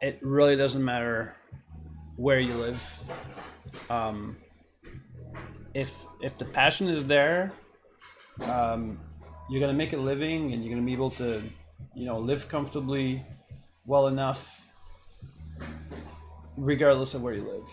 it really doesn't matter where you live. If the passion is there, you're gonna make a living and you're gonna be able to, live comfortably, well enough, regardless of where you live.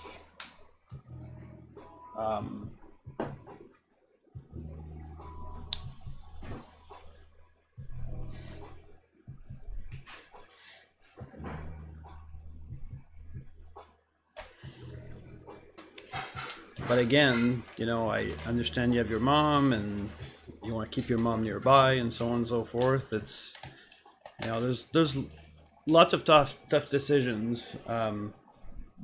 But again, I understand you have your mom and you want to keep your mom nearby and so on and so forth. It's, there's lots of tough decisions. But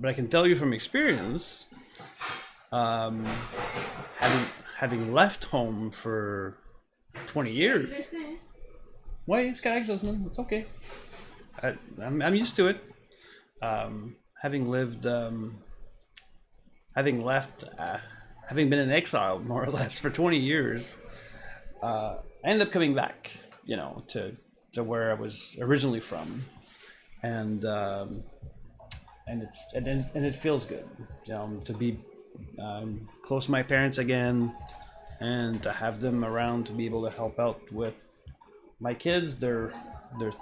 I can tell you from experience, having left home for 20 years. Ouais, c'est correct, Jasmine. It's okay. I'm used to it. Having lived, having left, having been in exile more or less for 20 years, I ended up coming back, to where I was originally from, and it feels good, to be close to my parents again, and to have them around to be able to help out with my kids. They're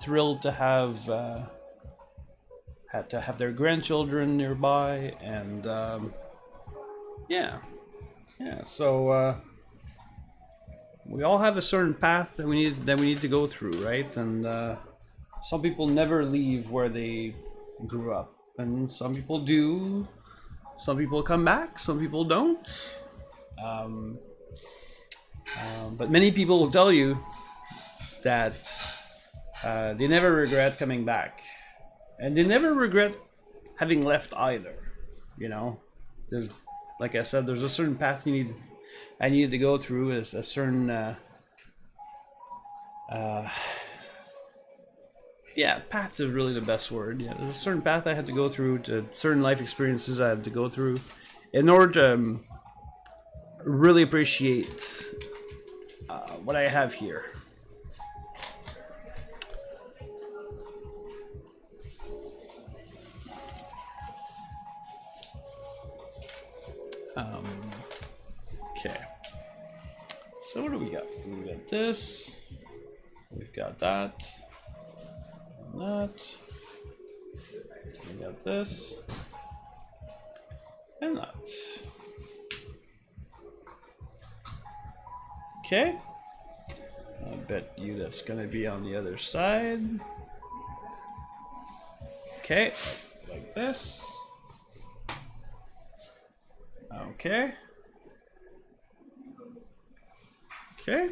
thrilled to have their grandchildren nearby, and yeah. So we all have a certain path that we need to go through, right? And some people never leave where they grew up, and some people do. Some people come back, some people don't. But many people will tell you that they never regret coming back, and they never regret having left either. You know, there's, like I said, there's a certain path I needed to go through, is a certain yeah, path is really the best word. Yeah, there's a certain path I had to go through, to certain life experiences I had to go through in order to really appreciate what I have here. Okay, so what do we got? We got this, we've got that, and that, we got this, and that. Okay, I bet you that's gonna be on the other side. Okay, like this. Okay. Okay.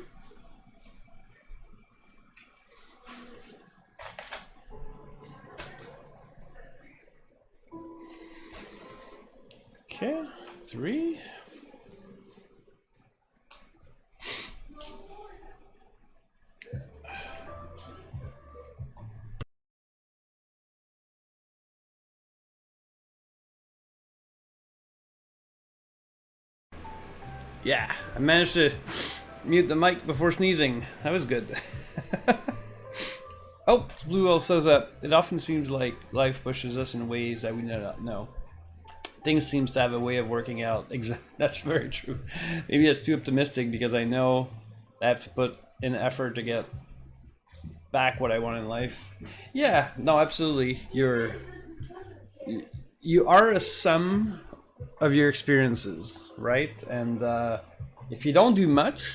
Okay, 3. Yeah, I managed to mute the mic before sneezing. That was good. Oh, Blue Wolf says that it often seems like life pushes us in ways that we do not know. Things seems to have a way of working out. That's very true. Maybe that's too optimistic, because I know I have to put in effort to get back what I want in life. Yeah, no, absolutely. You are a sum of your experiences, right? And if you don't do much,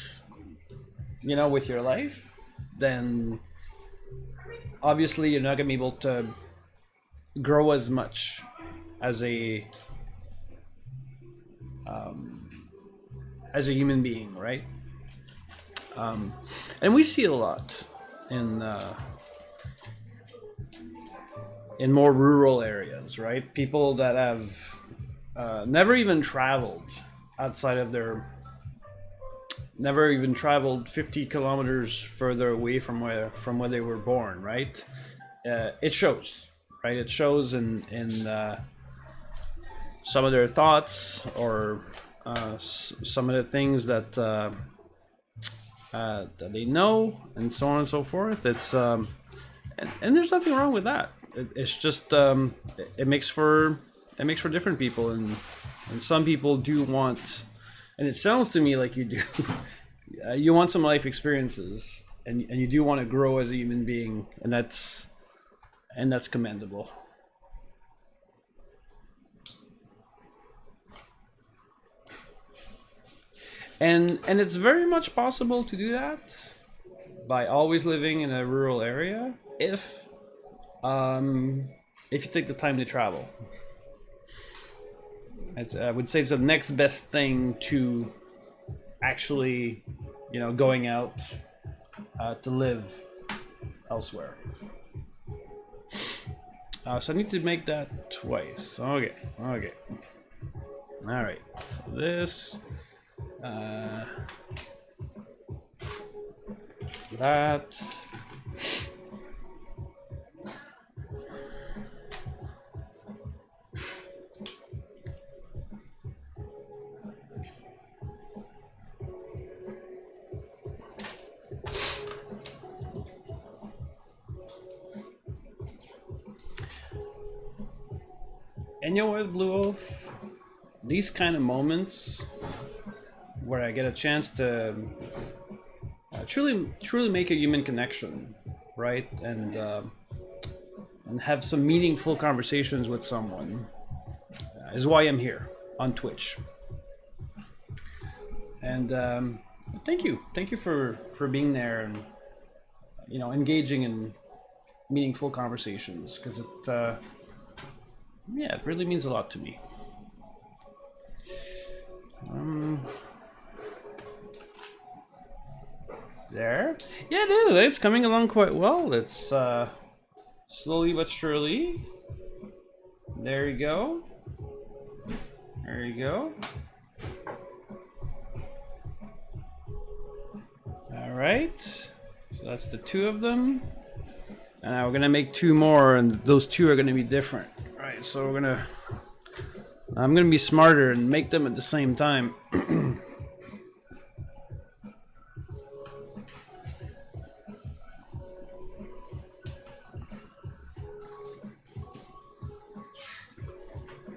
you know, with your life, then obviously you're not gonna be able to grow as much as a human being, right? And we see it a lot in more rural areas, right? People that have never even traveled outside of never even traveled 50 kilometers further away from where they were born, right? It shows, right? It shows in some of their thoughts, or some of the things that that they know, and so on and so forth. It's and there's nothing wrong with that. It's just it makes for different people, and some people do want, and it sounds to me like you do. You want some life experiences, and you do want to grow as a human being, and that's commendable. And it's very much possible to do that by always living in a rural area, if you take the time to travel. I would say it's the next best thing to actually, you know, going out to live elsewhere. So I need to make that twice. Okay. All right. So this, that. And you know what, Blue Wolf? These kind of moments where I get a chance to truly make a human connection, right? And have some meaningful conversations with someone is why I'm here on Twitch. And Thank you for being there and engaging in meaningful conversations, because it really means a lot to me. There, yeah, it is. It's coming along quite well. It's slowly but surely. There you go. There you go. All right. So that's the two of them. And now we're gonna make two more, and those two are gonna be different. All right. So I'm gonna be smarter and make them at the same time.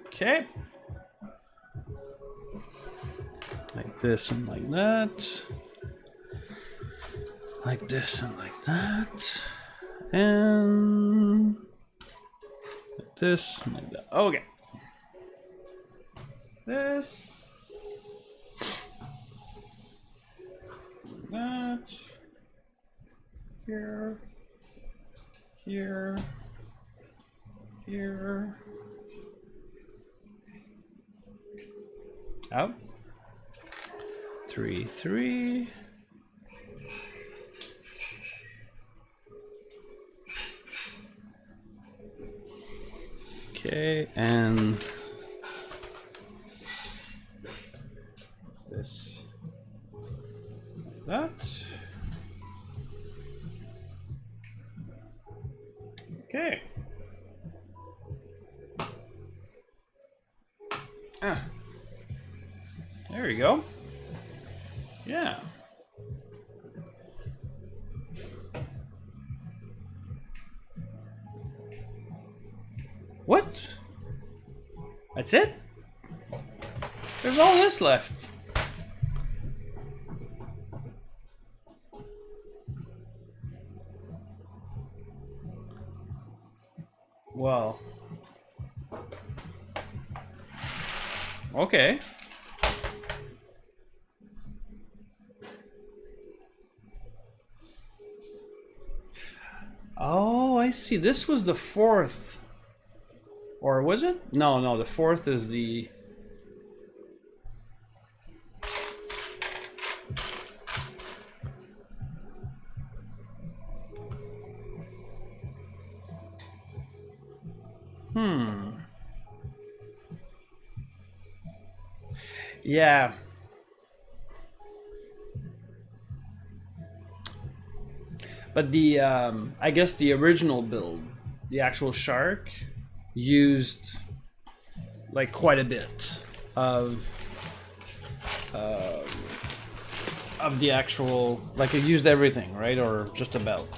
Okay. Like this and like that. Like this and like that. And like this and like that. Okay. This. Like that. Here. Here. Here. Out. 3, 3. Okay, and this, that. Okay. There we go. Yeah. What? That's it? There's all this left. Well. Okay. Oh, I see. This was the fourth. Or was it? No, the fourth is the... Yeah. But the, I guess the original build, the actual shark, used like quite a bit of the actual, like it used everything, right? Or just about.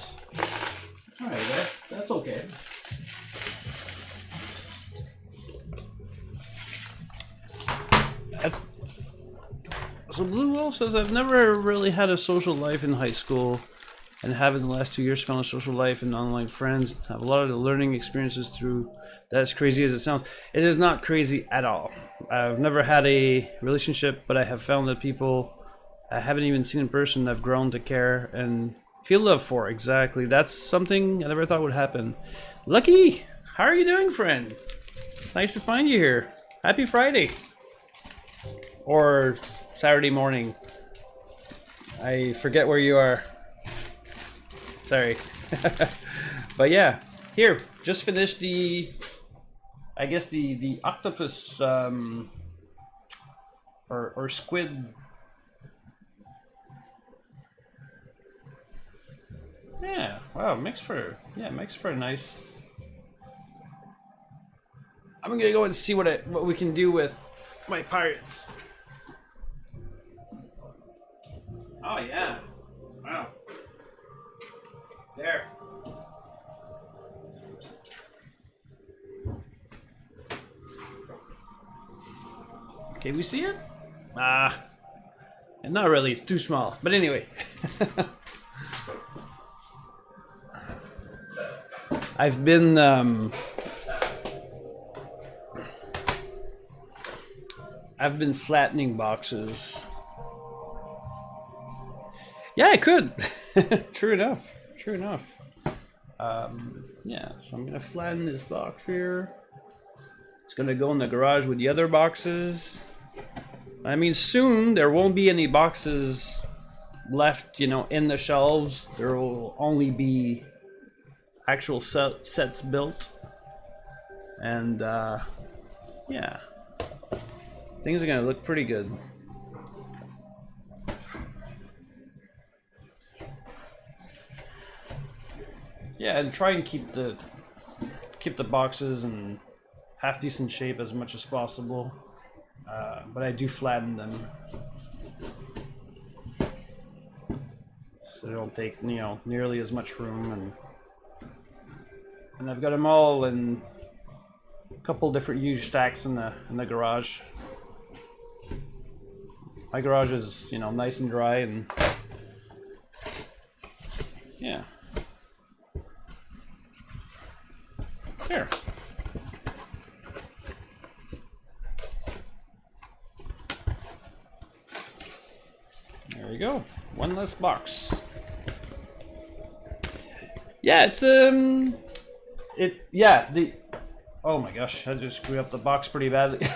All right, that's okay. That's, so Blue Wolf says, I've never really had a social life in high school, and have in the last 2 years found a social life and online friends. Have a lot of the learning experiences through that. As crazy as it sounds, it is not crazy at all. I've never had a relationship, but I have found that people I haven't even seen in person have grown to care and feel love for. Exactly. That's something I never thought would happen. Lucky, how are you doing, friend? Nice to find you here. Happy Friday. Or Saturday morning. I forget where you are. Sorry. But yeah, here, just finished the, I guess the octopus or squid. Yeah, wow, makes for a nice. I'm gonna go and see what we can do with my pirates. Oh yeah, wow. There. Okay, we see it? And not really, it's too small. But anyway. I've been flattening boxes Yeah, I could. True enough. True enough. Yeah, so I'm gonna flatten this box here. It's gonna go in the garage with the other boxes. I mean, soon there won't be any boxes left, you know, in the shelves. There will only be actual sets built. And yeah, things are gonna look pretty good. Yeah, and try and keep the boxes in half decent shape as much as possible. But I do flatten them so they don't take, you know, nearly as much room, and I've got them all in a couple different huge stacks in the garage. My garage is, you know, nice and dry, and yeah. There. There we go. One less box. Yeah, it's oh my gosh, I just screwed up the box pretty badly.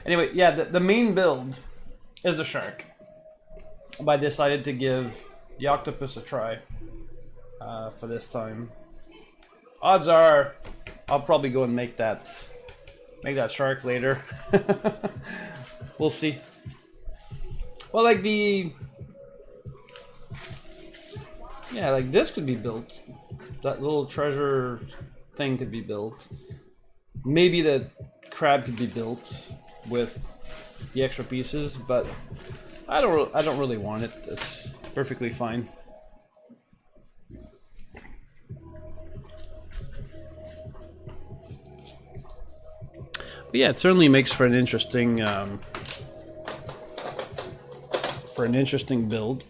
Anyway, yeah, the main build is the shark. But I decided to give the octopus a try for this time. Odds are I'll probably go and make that shark later. We'll see. Well, like like this could be built. That little treasure thing could be built. Maybe the crab could be built with the extra pieces, but I don't really want it. It's perfectly fine. But yeah, it certainly makes for an interesting build.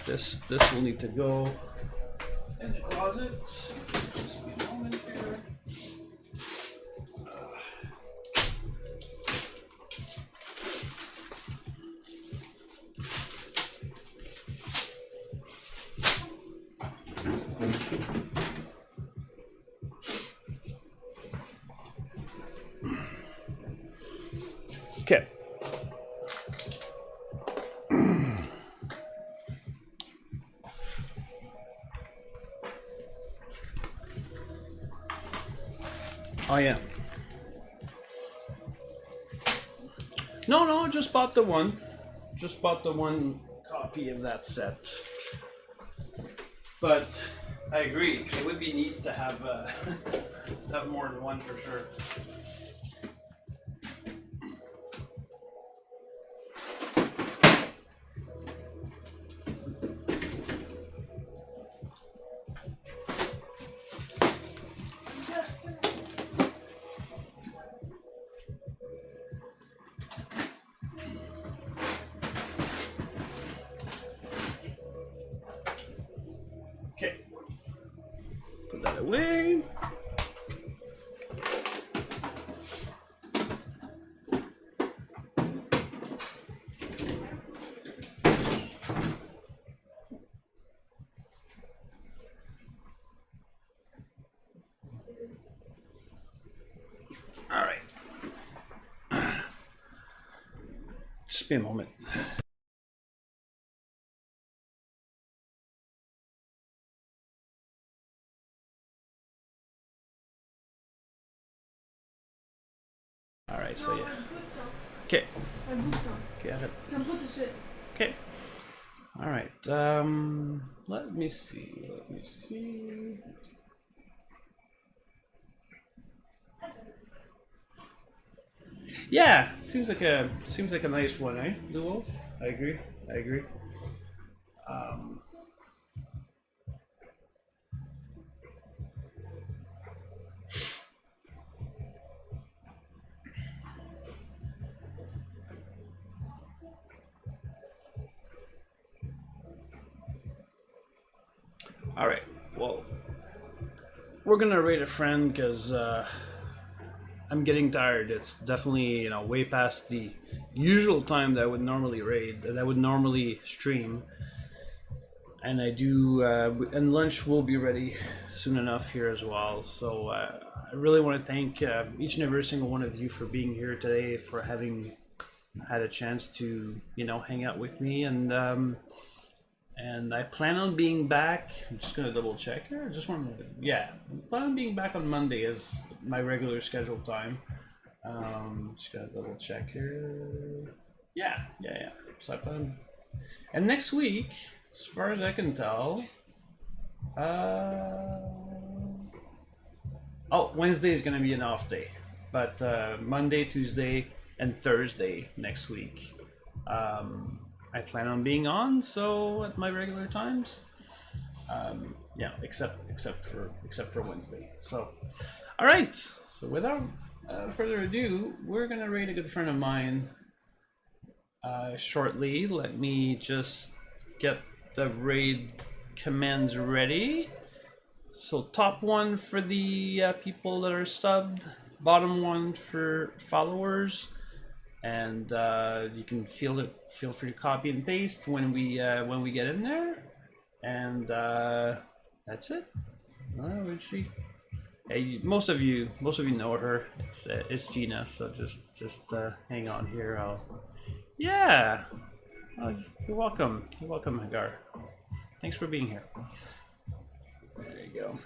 This will need to go in the closet. Just be a moment here. Okay. Oh yeah. No, just bought the one. Just bought the one copy of that set. But I agree, it would be neat to have to have more than one for sure. Okay, put that away. All right, just be a moment. All right, so yeah. Okay. Got it. Okay. All right. Let me see. Yeah, seems like a nice one, eh? Blue Wolf. I agree. Um, all right. Well, we're gonna rate a friend because I'm getting tired. It's definitely, you know, way past the usual time that I would normally raid, that I would normally stream. And I do, and lunch will be ready soon enough here as well. So I really want to thank each and every single one of you for being here today, for having had a chance to, you know, hang out with me, and I plan on being back. I'm just gonna double check here. I just want to, yeah, I plan on being back on Monday as my regular scheduled time. Just gotta double check here. Yeah. So I plan, and next week, as far as I can tell, oh, Wednesday is gonna be an off day, but Monday, Tuesday, and Thursday next week, I plan on being on. So at my regular times, yeah, except for Wednesday. So, all right. So without further ado, we're gonna raid a good friend of mine shortly. Let me just get the raid commands ready. So top one for the people that are subbed, bottom one for followers, and you can feel free to copy and paste when we get in there, and that's it. Let's see. Hey, most of you know her. It's Gina. So just hang on here. Yeah. You're welcome. You're welcome, Hagar. Thanks for being here. There you go.